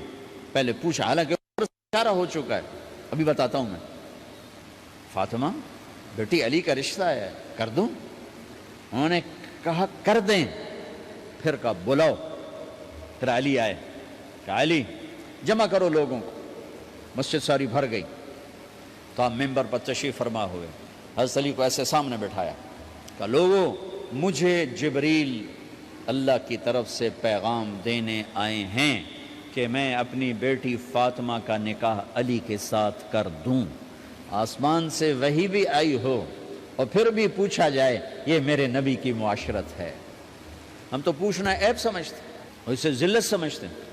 پہلے پوچھا، حالانکہ اشارہ ہو چکا ہے۔ ابھی بتاتا ہوں میں۔ فاطمہ بیٹی علی کا رشتہ ہے، کر دوں؟ انہوں نے کہا کر دیں، پھر کہا بلاؤ۔ پھر علی آئے، کہا علی جمع کرو لوگوں کو، مسجد ساری بھر گئی۔ تو آپ ممبر پر تشریف فرما ہوئے، حضرت علی کو ایسے سامنے بٹھایا، کہ لوگوں مجھے جبریل اللہ کی طرف سے پیغام دینے آئے ہیں کہ میں اپنی بیٹی فاطمہ کا نکاح علی کے ساتھ کر دوں۔ آسمان سے وحی بھی آئی ہو اور پھر بھی پوچھا جائے، یہ میرے نبی کی معاشرت ہے۔ ہم تو پوچھنا عیب سمجھتے اور اسے ذلت سمجھتے ہیں۔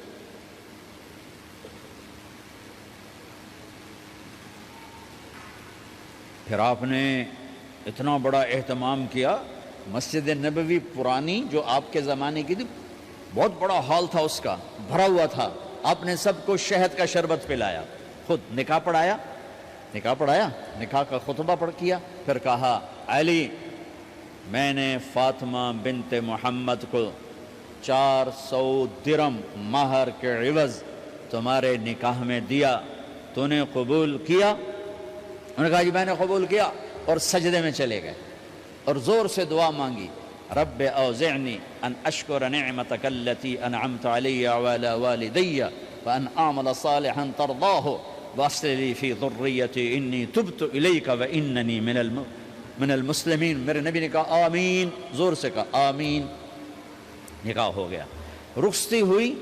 پھر آپ نے اتنا بڑا اہتمام کیا، مسجد نبوی پرانی جو آپ کے زمانے کی تھی، بہت بڑا ہال تھا، اس کا بھرا ہوا تھا، آپ نے سب کو شہد کا شربت پلایا، خود نکاح پڑھایا، نکاح کا خطبہ پڑھ کیا، پھر کہا علی میں نے فاطمہ بنت محمد کو 400 درم مہر کے عوض تمہارے نکاح میں دیا، تو نے قبول کیا؟ انہوں نے کہا جی میں نے قبول کیا، اور سجدے میں چلے گئے اور زور سے دعا مانگی، رب اوزعنی ان اشکر نعمتک التی انعمت علی وعلی والدی وان اعمل صالحا ترضاہ واصلح لی فی ذریتی انی تبت الیک واننی من المسلمین۔ میرے نبی نے کہا آمین، زور سے کہا آمین۔ نکاح ہو گیا، رخصتی ہوئی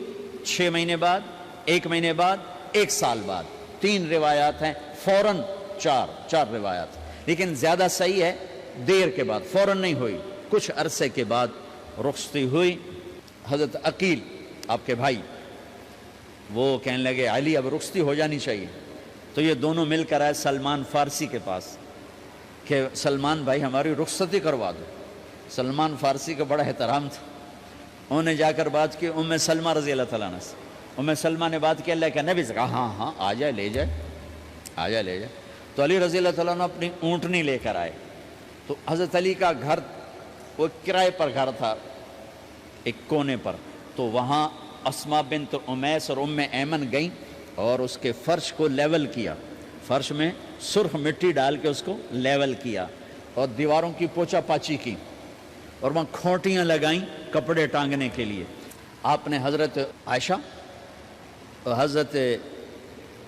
6 مہینے بعد، 1 مہینے بعد، 1 سال بعد، 3 روایات ہیں، فوراً 4 روایات، لیکن زیادہ صحیح ہے دیر کے بعد، فوراً نہیں ہوئی، کچھ عرصے کے بعد رخصتی ہوئی۔ حضرت عقیل آپ کے بھائی وہ کہنے لگے علی اب رخصتی ہو جانی چاہیے، تو یہ دونوں مل کر آئے سلمان فارسی کے پاس کہ سلمان بھائی ہماری رخصتی کروا دو۔ سلمان فارسی کا بڑا احترام تھا، انہوں نے جا کر بات کی ام سلمہ رضی اللہ تعالیٰ عنہ سے۔ ام سلمہ نے بات کی اللہ کے نبی سے، کہا ہاں آ جائے، لے جائے۔ تو علی رضی اللہ تعالیٰ عنہ اپنی اونٹنی لے کر آئے، تو حضرت علی کا گھر وہ کرائے پر گھر تھا ایک کونے پر، تو وہاں اسماء بنت امیس اور ام ایمن گئیں اور اس کے فرش کو لیول کیا، فرش میں سرخ مٹی ڈال کے اس کو لیول کیا اور دیواروں کی پوچا پاچی کی اور وہاں کھوٹیاں لگائیں کپڑے ٹانگنے کے لیے۔ آپ نے حضرت عائشہ اور حضرت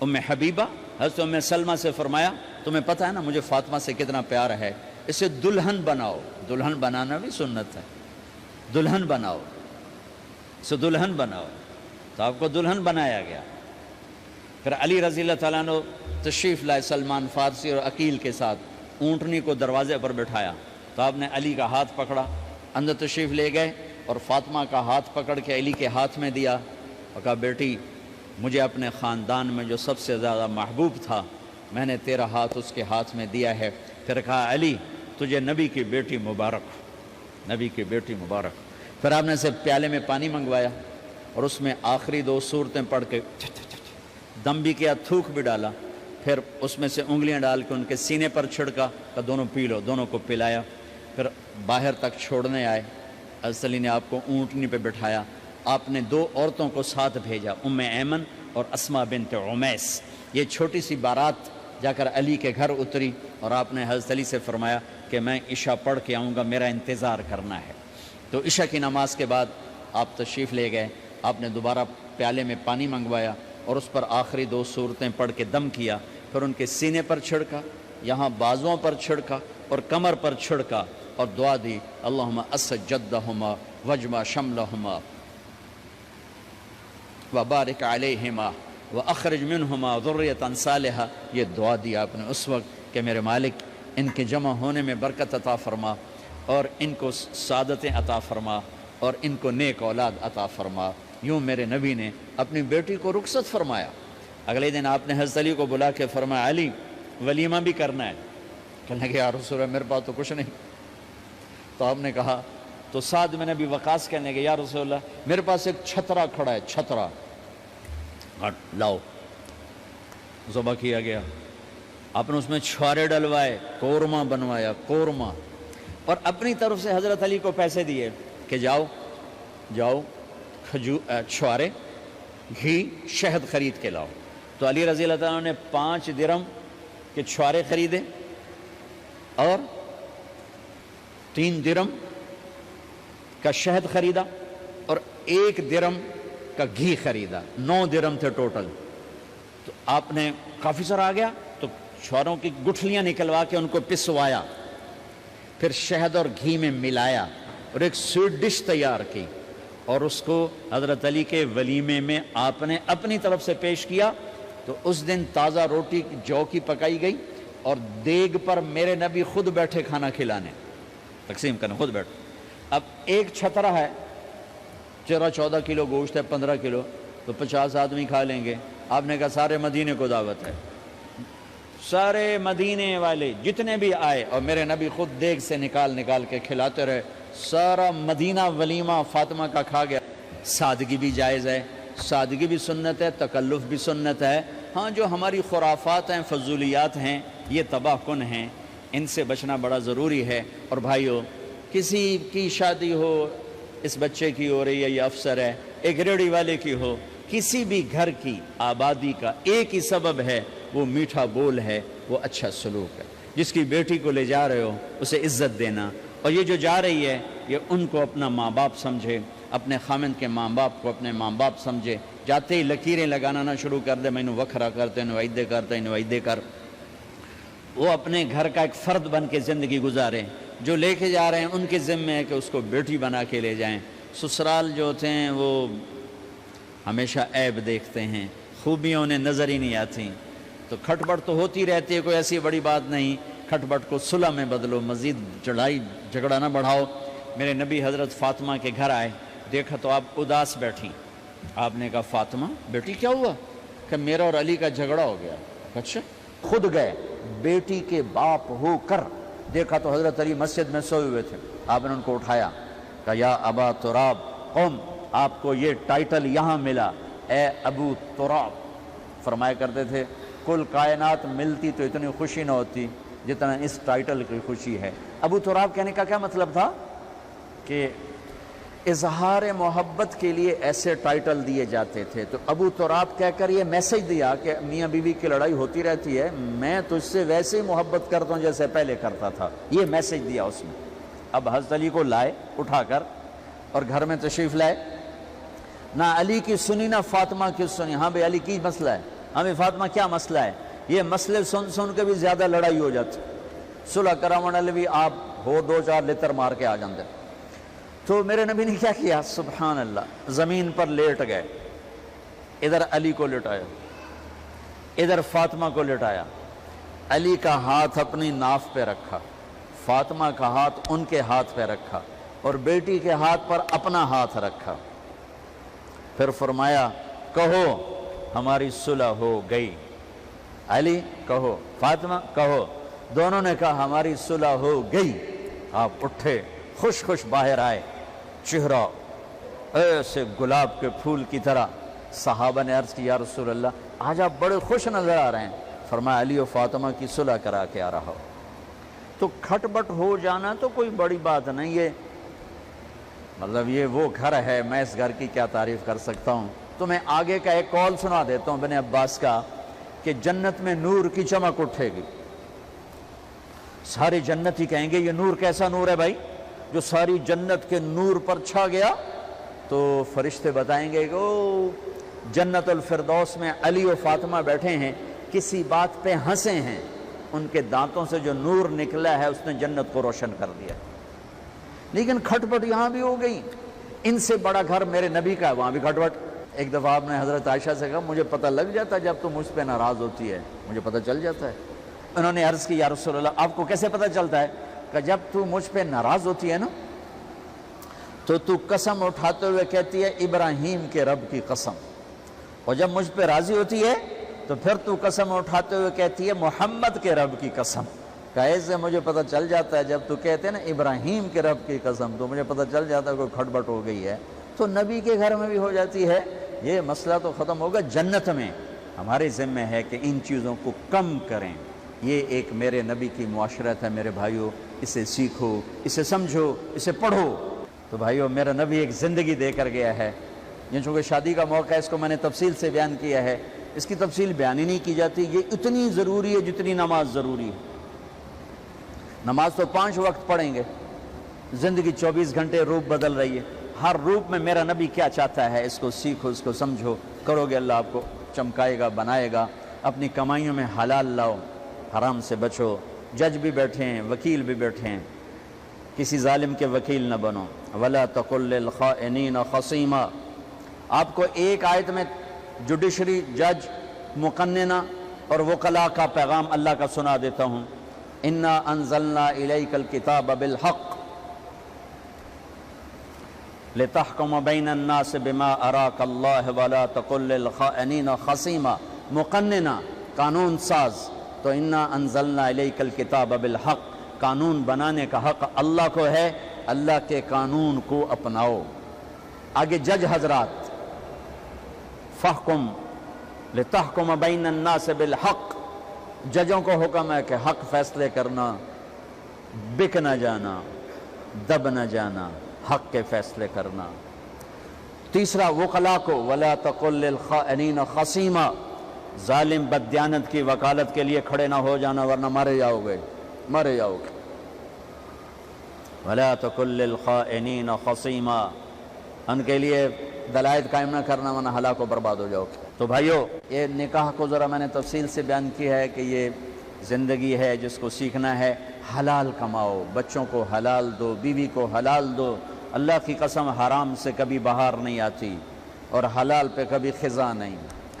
ام حبیبہ، حضرت ام سلمہ سے فرمایا تمہیں پتہ ہے نا مجھے فاطمہ سے کتنا پیار ہے، اسے دلہن بناؤ۔ دلہن بنانا بھی سنت ہے، دلہن بناؤ، اسے دلہن بناؤ، تو آپ کو دلہن بنایا گیا۔ پھر علی رضی اللہ تعالیٰ عنہ تشریف لائے سلمان فارسی اور عقیل کے ساتھ، اونٹنی کو دروازے پر بٹھایا، تو آپ نے علی کا ہاتھ پکڑا، اندر تشریف لے گئے اور فاطمہ کا ہاتھ پکڑ کے علی کے ہاتھ میں دیا اور کہا بیٹی مجھے اپنے خاندان میں جو سب سے زیادہ محبوب تھا میں نے تیرا ہاتھ اس کے ہاتھ میں دیا ہے۔ پھر کہا علی تجھے نبی کی بیٹی مبارک، نبی کی بیٹی مبارک۔ پھر آپ نے سے پیالے میں پانی منگوایا اور اس میں آخری 2 سورتیں پڑھ کے دم بھی کیا، تھوک بھی ڈالا، پھر اس میں سے انگلیاں ڈال کے ان کے سینے پر چھڑکا کہ دونوں پی لو، دونوں کو پلایا۔ پھر باہر تک چھوڑنے آئے، حضرت علی نے آپ کو اونٹنی پہ بٹھایا، آپ نے 2 عورتوں کو ساتھ بھیجا، ام ایمن اور اسماء بنت امیس۔ یہ چھوٹی سی بارات جا کر علی کے گھر اتری اور آپ نے حضرت علی سے فرمایا کہ میں عشاء پڑھ کے آؤں گا، میرا انتظار کرنا ہے۔ تو عشاء کی نماز کے بعد آپ تشریف لے گئے، آپ نے دوبارہ پیالے میں پانی منگوایا اور اس پر آخری 2 سورتیں پڑھ کے دم کیا، پھر ان کے سینے پر چھڑکا، یہاں بازوؤں پر چھڑکا اور کمر پر چھڑکا اور دعا دی اللہم اسد جدہما وجمع شملہما وبارک علیہما واخرج منہما ذریۃ صالحہ۔ یہ دعا دی آپ نے اس وقت کہ میرے مالک ان کے جمع ہونے میں برکت عطا فرما اور ان کو سعادتیں عطا فرما اور ان کو نیک اولاد عطا فرما۔ یوں میرے نبی نے اپنی بیٹی کو رخصت فرمایا۔ اگلے دن آپ نے حضرت علی کو بلا کے فرمایا علی ولیمہ بھی کرنا ہے۔ کہنے لگے یا رسول اللہ میرے پاس تو کچھ نہیں۔ تو آپ نے کہا، تو سعد بن ابی وقاص کہنے لگے یا رسول اللہ میرے پاس ایک چھترا کھڑا ہے، چھترا لاؤ۔ ذبح کیا گیا، آپ نے اس میں چھوارے ڈلوائے، قورمہ بنوایا، قورمہ، اور اپنی طرف سے حضرت علی کو پیسے دیے کہ جاؤ چھوارے، گھی، شہد خرید کے لاؤ۔ تو علی رضی اللہ تعالیٰ نے 5 درم کے چھوارے خریدے اور 3 درم کا شہد خریدا اور 1 درم کا گھی خریدا، 9 درم تھے ٹوٹل۔ تو آپ نے کافی سارا آ گیا تو چھواروں کی گٹھلیاں نکلوا کے ان کو پسوایا، پھر شہد اور گھی میں ملایا اور ایک سویٹ ڈش تیار کی اور اس کو حضرت علی کے ولیمے میں آپ نے اپنی طرف سے پیش کیا. تو اس دن تازہ روٹی جو کی پکائی گئی اور دیگ پر میرے نبی خود بیٹھے کھانا کھلانے, تقسیم کرنے خود بیٹھے. اب ایک چھترا ہے, 14 کلو گوشت ہے, 15 کلو, تو 50 آدمی کھا لیں گے. آپ نے کہا سارے مدینے کو دعوت ہے, سارے مدینے والے جتنے بھی آئے, اور میرے نبی خود دیگ سے نکال کے کھلاتے رہے. سارا مدینہ ولیمہ فاطمہ کا کھا گیا. سادگی بھی جائز ہے, سادگی بھی سنت ہے, تکلف بھی سنت ہے. ہاں جو ہماری خرافات ہیں, فضولیات ہیں, یہ تباہ کن ہیں, ان سے بچنا بڑا ضروری ہے. اور بھائیو, کسی کی شادی ہو, اس بچے کی ہو رہی ہے, یہ افسر ہے, ایک ریڑھی والے کی ہو, کسی بھی گھر کی آبادی کا ایک ہی سبب ہے, وہ میٹھا بول ہے, وہ اچھا سلوک ہے. جس کی بیٹی کو لے جا رہے ہو اسے عزت دینا, اور یہ جو جا رہی ہے یہ ان کو اپنا ماں باپ سمجھے, اپنے خامند کے ماں باپ کو اپنے ماں باپ سمجھے. جاتے ہی لکیریں لگانا نہ شروع کر دے, میں انہوں وکھرا کرتے انہوں ایدے کرتے انہوں ایدے کر. وہ اپنے گھر کا ایک فرد بن کے زندگی گزارے. جو لے کے جا رہے ہیں ان کے ذمہ ہے کہ اس کو بیٹی بنا کے لے جائیں. سسرال جو ہوتے ہیں وہ ہمیشہ عیب دیکھتے ہیں, خوبیوں انہیں نظر ہی نہیں آتی. تو کھٹ بٹ تو ہوتی رہتی ہے, کوئی ایسی بڑی بات نہیں. کھٹ بٹ کو صلح میں بدلو, مزید لڑائی جھگڑا نہ بڑھاؤ. میرے نبی حضرت فاطمہ کے گھر آئے, دیکھا تو آپ اداس بیٹھی. آپ نے کہا فاطمہ بیٹی کیا ہوا؟ کہ میرا اور علی کا جھگڑا ہو گیا. اچھا. خود گئے, بیٹی کے باپ ہو کر دیکھا تو حضرت علی مسجد میں سوئے ہوئے تھے. آپ نے ان کو اٹھایا, کہا یا ابا تراب قم, آپ کو یہ ٹائٹل یہاں ملا, اے ابو تراب. فرمایا کرتے تھے کل کائنات ملتی تو اتنی خوشی نہ ہوتی جتنا اس ٹائٹل کی خوشی ہے. ابو تراب کہنے کا کیا مطلب تھا؟ کہ اظہار محبت کے لیے ایسے ٹائٹل دیے جاتے تھے. تو ابو تراب کہہ کر یہ میسج دیا کہ میاں بیوی کی لڑائی ہوتی رہتی ہے, میں تجھ سے ویسے ہی محبت کرتا ہوں جیسے پہلے کرتا تھا. یہ میسج دیا اس نے. اب حضرت علی کو لائے اٹھا کر اور گھر میں تشریف لائے. نہ علی کی سنی نہ فاطمہ کی سنی. ہاں بھائی علی کی مسئلہ ہے, ہمیں فاطمہ کیا مسئلہ ہے؟ یہ مسئلے سن کے بھی زیادہ لڑائی ہو جاتی. صلح کراون والے بھی آپ ہو 2-4 لتر مار کے آ جاندے. تو میرے نبی نے کیا کیا؟ سبحان اللہ, زمین پر لیٹ گئے. ادھر علی کو لٹایا, ادھر فاطمہ کو لٹایا. علی کا ہاتھ اپنی ناف پہ رکھا, فاطمہ کا ہاتھ ان کے ہاتھ پہ رکھا, اور بیٹی کے ہاتھ پر اپنا ہاتھ رکھا. پھر فرمایا کہو ہماری صلح ہو گئی. علی کہو, فاطمہ کہو. دونوں نے کہا ہماری صلح ہو گئی. آپ اٹھے, خوش خوش باہر آئے, چہرہ ایسے گلاب کے پھول کی طرح. صحابہ نے عرض کی یا رسول اللہ آج آپ بڑے خوش نظر آ رہے ہیں. فرمایا علی و فاطمہ کی صلح کرا کے آ رہا ہو. تو کھٹ بٹ ہو جانا تو کوئی بڑی بات نہیں ہے, مطلب یہ وہ گھر ہے, میں اس گھر کی کیا تعریف کر سکتا ہوں. تو میں آگے کا ایک قول سنا دیتا ہوں ابن عباس کا, کہ جنت میں نور کی چمک اٹھے گی. سارے جنت ہی کہیں گے یہ نور کیسا نور ہے بھائی جو ساری جنت کے نور پر چھا گیا. تو فرشتے بتائیں گے کہ او جنت الفردوس میں علی و فاطمہ بیٹھے ہیں, کسی بات پہ ہنسے ہیں, ان کے دانتوں سے جو نور نکلا ہے اس نے جنت کو روشن کر دیا. لیکن کھٹ پٹ یہاں بھی ہو گئی. ان سے بڑا گھر میرے نبی کا ہے, وہاں بھی کھٹ پٹ. ایک دفعہ آپ نے حضرت عائشہ سے کہا مجھے پتہ لگ جاتا ہے جب تو مجھ پہ ناراض ہوتی ہے, مجھے پتہ چل جاتا ہے. انہوں نے عرض کی یا رسول اللہ آپ کو کیسے پتہ چلتا ہے؟ کہ جب تو مجھ پہ ناراض ہوتی ہے نا تو قسم اٹھاتے ہوئے کہتی ہے ابراہیم کے رب کی قسم, اور جب مجھ پہ راضی ہوتی ہے تو پھر تو قسم اٹھاتے ہوئے کہتی ہے محمد کے رب کی قسم. ایسے مجھے پتہ چل جاتا ہے جب تو کہتے ہیں نا ابراہیم کے رب کی قسم, تو مجھے پتہ چل جاتا ہے کوئی کھٹ بٹ ہو گئی ہے. تو نبی کے گھر میں بھی ہو جاتی ہے. یہ مسئلہ تو ختم ہوگا. جنت میں ہمارے ذمہ ہے کہ ان چیزوں کو کم کریں. یہ ایک میرے نبی کی معاشرت ہے میرے بھائیو, اسے سیکھو, اسے سمجھو, اسے پڑھو. تو بھائیو میرا نبی ایک زندگی دے کر گیا ہے. یہ چونکہ شادی کا موقع ہے اس کو میں نے تفصیل سے بیان کیا ہے, اس کی تفصیل بیان ہی نہیں کی جاتی. یہ اتنی ضروری ہے جتنی نماز ضروری ہے. نماز تو 5 وقت پڑھیں گے, زندگی 24 گھنٹے روپ بدل رہی ہے. ہر روپ میں میرا نبی کیا چاہتا ہے اس کو سیکھو, اس کو سمجھو. کرو گے اللہ آپ کو چمکائے گا, بنائے گا. اپنی کمائیوں میں حلال لاؤ, حرام سے بچو. جج بھی بیٹھے ہیں, وکیل بھی بیٹھے ہیں, کسی ظالم کے وکیل نہ بنو. ولا تقل للخائنین خصیما. آپ کو ایک آیت میں جوڈیشری جج مقننہ اور وکلاء کا پیغام اللہ کا سنا دیتا ہوں. انا انزلنا الیک الکتاب بالحق لتحکم بین الناس بما اراک اللہ ولا تقل للخائنین خصیما. مقننہ قانون ساز. تو انا انزلنا الیک الکتاب بالحق، قانون بنانے کا حق اللہ کو ہے، اللہ کے قانون کو اپناؤ. آگے جج حضرات، فحکم لتحکم بین الناس بالحق، ججوں کو حکم ہے کہ حق فیصلے کرنا، بک نہ جانا، دب نہ جانا، حق کے فیصلے کرنا. تیسرا وکلاء کو ولا تقل للخائنین خصیما، ظالم بددیانت کی وکالت کے لیے کھڑے نہ ہو جانا ورنہ مارے جاؤ گے، مارے جاؤ گے. ولا تقل للخائنین خصیما، ان کے لیے دلائل قائم نہ کرنا ورنہ ہلاک و برباد ہو جاؤ گے. تو بھائیو، یہ نکاح کو ذرا میں نے تفصیل سے بیان کی ہے کہ یہ زندگی ہے جس کو سیکھنا ہے. حلال کماؤ، بچوں کو حلال دو، بیوی کو حلال دو. اللہ کی قسم حرام سے کبھی بہار نہیں آتی اور حلال پہ کبھی خزاں نہیں.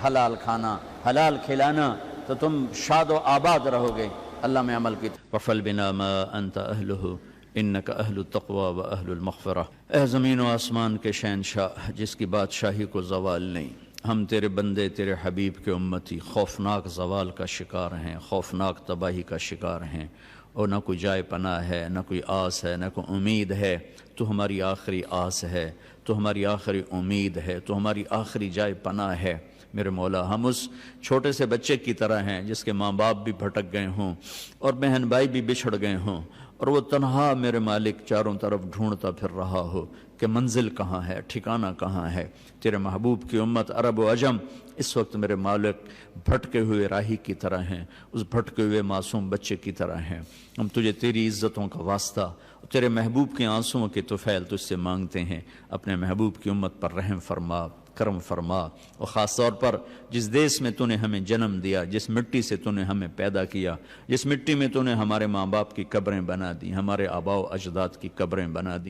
حلال کھانا، حلال کھلانا تو تم شاد و آباد رہو گے. اللہ میں عمل کی. وَفَلْ بِنَا مَا أَنْتَ أَهْلُهُ انک اہل التقوی و اہل المغفرہ. اے زمین و آسمان کے شہنشاہ جس کی بادشاہی کو زوال نہیں، ہم تیرے بندے، تیرے حبیب کے امتی خوفناک زوال کا شکار ہیں، خوفناک تباہی کا شکار ہیں، اور نہ کوئی جائے پناہ ہے، نہ کوئی آس ہے، نہ کوئی امید ہے. تو ہماری آخری آس ہے، تو ہماری آخری امید ہے، تو ہماری آخری جائے پناہ ہے. میرے مولا، ہم اس چھوٹے سے بچے کی طرح ہیں جس کے ماں باپ بھی بھٹک گئے ہوں اور بہن بھائی بھی بچھڑ گئے ہوں، اور وہ تنہا میرے مالک چاروں طرف ڈھونڈتا پھر رہا ہو کہ منزل کہاں ہے، ٹھکانہ کہاں ہے. تیرے محبوب کی امت عرب و عجم اس وقت میرے مالک بھٹکے ہوئے راہی کی طرح ہیں، اس بھٹکے ہوئے معصوم بچے کی طرح ہیں. ہم تجھے تیری عزتوں کا واسطہ، تیرے محبوب کے آنسوؤں کے طفیل تجھ سے مانگتے ہیں. اپنے محبوب کی امت پر رحم فرما، کرم فرما. اور خاص طور پر جس دیس میں تو نے ہمیں جنم دیا، جس مٹی سے تو نے ہمیں پیدا کیا، جس مٹی میں تو نے ہمارے ماں باپ کی قبریں بنا دی، ہمارے آباء و اجداد کی قبریں بنا دی،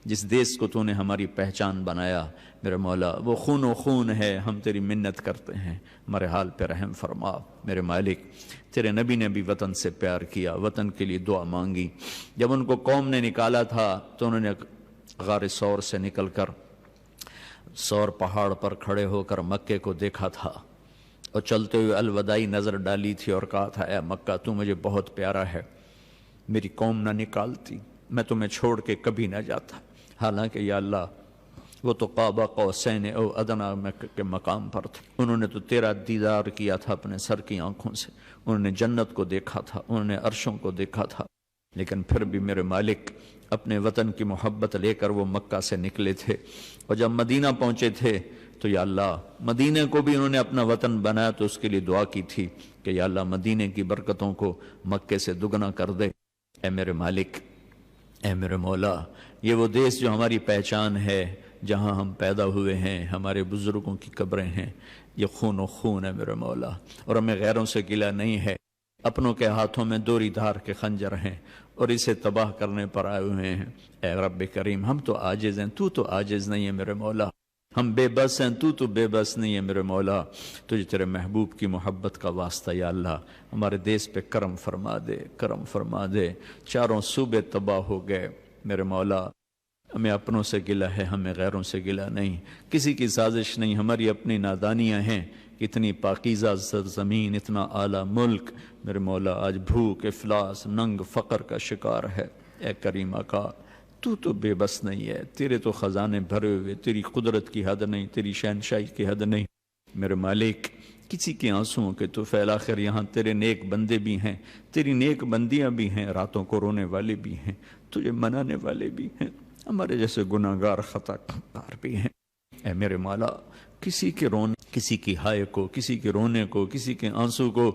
جس دیس کو تو نے ہماری پہچان بنایا، میرے مولا وہ خون و خون ہے. ہم تیری منت کرتے ہیں، ہمارے حال پہ رحم فرما. میرے مالک، تیرے نبی نے بھی وطن سے پیار کیا، وطن کے لیے دعا مانگی. جب ان کو قوم نے نکالا تھا تو انہوں نے غار ثور سے نکل کر ثور پہاڑ پر کھڑے ہو کر مکے کو دیکھا تھا اور چلتے ہوئے الوداعی نظر ڈالی تھی اور کہا تھا، اے مکہ تو مجھے بہت پیارا ہے، میری قوم نہ نکالتی، میں تمہیں چھوڑ کے کبھی نہ جاتا. حالانکہ یا اللہ وہ تو قاب قوسین او ادنی کے مقام پر تھے. انہوں نے تو تیرا دیدار کیا تھا اپنے سر کی آنکھوں سے، انہوں نے جنت کو دیکھا تھا، انہوں نے عرشوں کو دیکھا تھا. لیکن پھر بھی میرے مالک اپنے وطن کی محبت لے کر وہ مکہ سے نکلے تھے، اور جب مدینہ پہنچے تھے تو یا اللہ مدینہ کو بھی انہوں نے اپنا وطن بنایا تو اس کے لیے دعا کی تھی کہ یا اللہ مدینہ کی برکتوں کو مکے سے دگنا کر دے. اے میرے مالک، اے میرے مولا، یہ وہ دیس جو ہماری پہچان ہے، جہاں ہم پیدا ہوئے ہیں، ہمارے بزرگوں کی قبریں ہیں. یہ خون و خون ہے میرے مولا، اور ہمیں غیروں سے گلہ نہیں ہے. اپنوں کے ہاتھوں میں دوری دھار کے خنجر ہیں اور اسے تباہ کرنے پر آئے ہوئے ہیں. اے رب کریم، ہم تو عاجز ہیں، تو تو عاجز نہیں ہے میرے مولا. ہم بے بس ہیں، تو تو بے بس نہیں ہے میرے مولا. تجھے تیرے محبوب کی محبت کا واسطہ یا اللہ ہمارے دیس پہ کرم فرما دے، کرم فرما دے. چاروں صوبے تباہ ہو گئے میرے مولا. ہمیں اپنوں سے گلہ ہے، ہمیں غیروں سے گلہ نہیں، کسی کی سازش نہیں، ہماری اپنی نادانیاں ہیں. اتنی پاکیزہ سرزمین، اتنا اعلیٰ ملک میرے مولا آج بھوک، افلاس، ننگ، فقر کا شکار ہے. اے کریم آقا، تو بے بس نہیں ہے، تیرے تو خزانے بھرے ہوئے، تیری قدرت کی حد نہیں، تیری شہنشاہی کی حد نہیں. میرے مالک، کسی کے آنسوؤں کے تو فیل آخر یہاں تیرے نیک بندے بھی ہیں، تیری نیک بندیاں بھی ہیں، راتوں کو رونے والے بھی ہیں، تجھے منانے والے بھی ہیں، ہمارے جیسے گناہگار خطا کار بھی ہیں. اے میرے مولا، کسی کے رونے، کسی کی ہائے کو، کسی کے رونے کو، کسی کے آنسو کو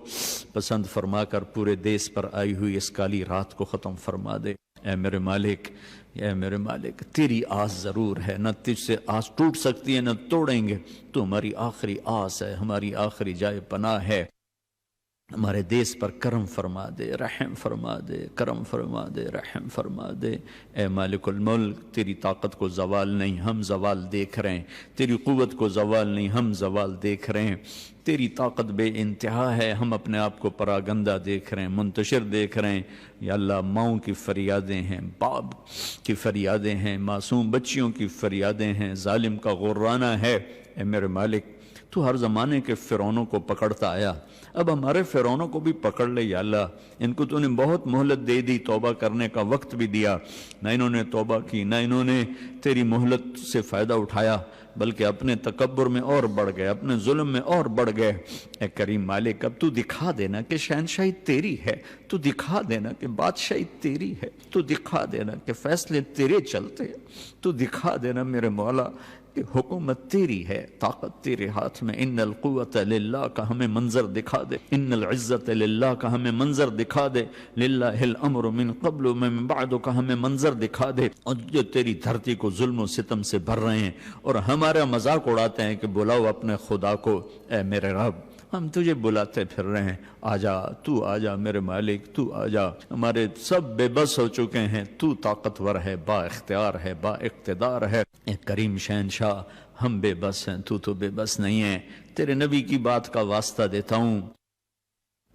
پسند فرما کر پورے دیس پر آئی ہوئی اس کالی رات کو ختم فرما دے. اے میرے مالک، اے میرے مالک، تیری آس ضرور ہے، نہ تجھ سے آس ٹوٹ سکتی ہے، نہ توڑیں گے. تو ہماری آخری آس ہے، ہماری آخری جائے پناہ ہے. ہمارے دیس پر کرم فرما دے، رحم فرما دے، کرم فرما دے، رحم فرما دے۔ اے مالک الملک، تیری طاقت کو زوال نہیں، ہم زوال دیکھ رہے ہیں، تیری قوت کو زوال نہیں، ہم زوال دیکھ رہے ہیں۔ تیری طاقت بے انتہا ہے، ہم اپنے آپ کو پراگندہ دیکھ رہے ہیں، منتشر دیکھ رہے ہیں۔ یا اللہ، ماؤں کی فریادیں ہیں، باپ کی فریادیں ہیں، معصوم بچیوں کی فریادیں ہیں، ظالم کا غرانہ ہے۔ اے میرے مالک، تو ہر زمانے کے فرعونوں کو پکڑتا آیا، اب ہمارے فرعونوں کو بھی پکڑ لے یا اللہ۔ ان کو تو نے بہت مہلت دے دی، توبہ کرنے کا وقت بھی دیا، نہ انہوں نے توبہ کی، نہ انہوں نے تیری مہلت سے فائدہ اٹھایا، بلکہ اپنے تکبر میں اور بڑھ گئے، اپنے ظلم میں اور بڑھ گئے۔ اے کریم مالک، اب تو دکھا دینا کہ شہنشاہی تیری ہے، تو دکھا دینا کہ بادشاہی تیری ہے، تو دکھا دینا کہ فیصلے تیرے چلتے ہیں، تو دکھا دینا میرے مولا کہ حکومت تیری ہے، طاقت تیرے ہاتھ میں۔ ان القوت للہ کا ہمیں منظر دکھا دے، ان العزت للہ کا ہمیں منظر دکھا دے، للہ الامر من قبل من بعد کا ہمیں منظر دکھا دے۔ اور جو تیری دھرتی کو ظلم و ستم سے بھر رہے ہیں اور ہمارا مذاق اڑاتے ہیں کہ بلاؤ اپنے خدا کو، اے میرے رب ہم تجھے بلاتے پھر رہے ہیں، آجا، تو آجا میرے مالک، تو آجا۔ ہمارے سب بے بس ہو چکے ہیں، تو طاقتور ہے، با اختیار ہے، با اقتدار ہے۔ اے کریم شہنشاہ، ہم بے بس ہیں، تو بے بس نہیں ہے۔ تیرے نبی کی بات کا واسطہ دیتا ہوں،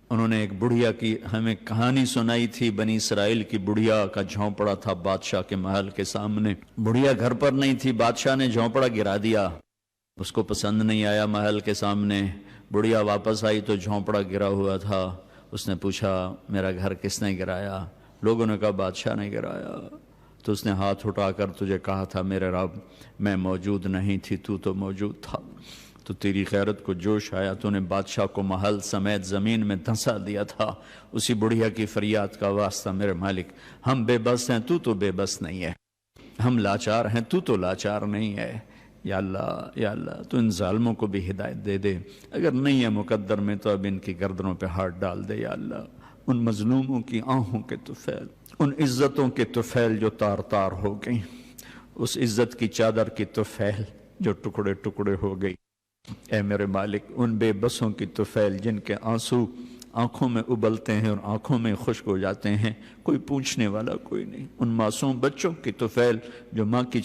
انہوں نے ایک بڑھیا کی ہمیں کہانی سنائی تھی، بنی اسرائیل کی بڑھیا کا جھونپڑا تھا بادشاہ کے محل کے سامنے۔ بڑھیا گھر پر نہیں تھی، بادشاہ نے جھونپڑا گرا دیا، اس کو پسند نہیں آیا محل کے سامنے۔ بڑھیا واپس آئی تو جھونپڑا گرا ہوا تھا، اس نے پوچھا میرا گھر کس نے گرایا؟ لوگوں نے کہا بادشاہ نے گرایا۔ تو اس نے ہاتھ اٹھا کر تجھے کہا تھا میرے رب میں موجود نہیں تھی، تو موجود تھا، تو تیری غیرت کو جوش آیا، تو نے بادشاہ کو محل سمیت زمین میں دھنسا دیا تھا۔ اسی بڑھیا کی فریاد کا واسطہ میرے مالک، ہم بے بس ہیں، تو بے بس نہیں ہے، ہم لاچار ہیں، تو لاچار نہیں ہے۔ یا اللہ، یا اللہ، تو ان ظالموں کو بھی ہدایت دے دے، اگر نہیں ہے مقدر میں تو اب ان کی گردنوں پہ ہاتھ ڈال دے یا اللہ۔ ان مظلوموں کی آنکھوں کے طفیل، ان عزتوں کے طفیل جو تار تار ہو گئیں، اس عزت کی چادر کی طفیل جو ٹکڑے ٹکڑے ہو گئی۔ اے میرے مالک، ان بے بسوں کی طفیل جن کے آنسو آنکھوں میں ابلتے ہیں اور آنکھوں میں خشک ہو جاتے ہیں، کوئی پوچھنے والا کوئی نہیں۔ ان معصوم بچوں کی طفیل جو ماں کی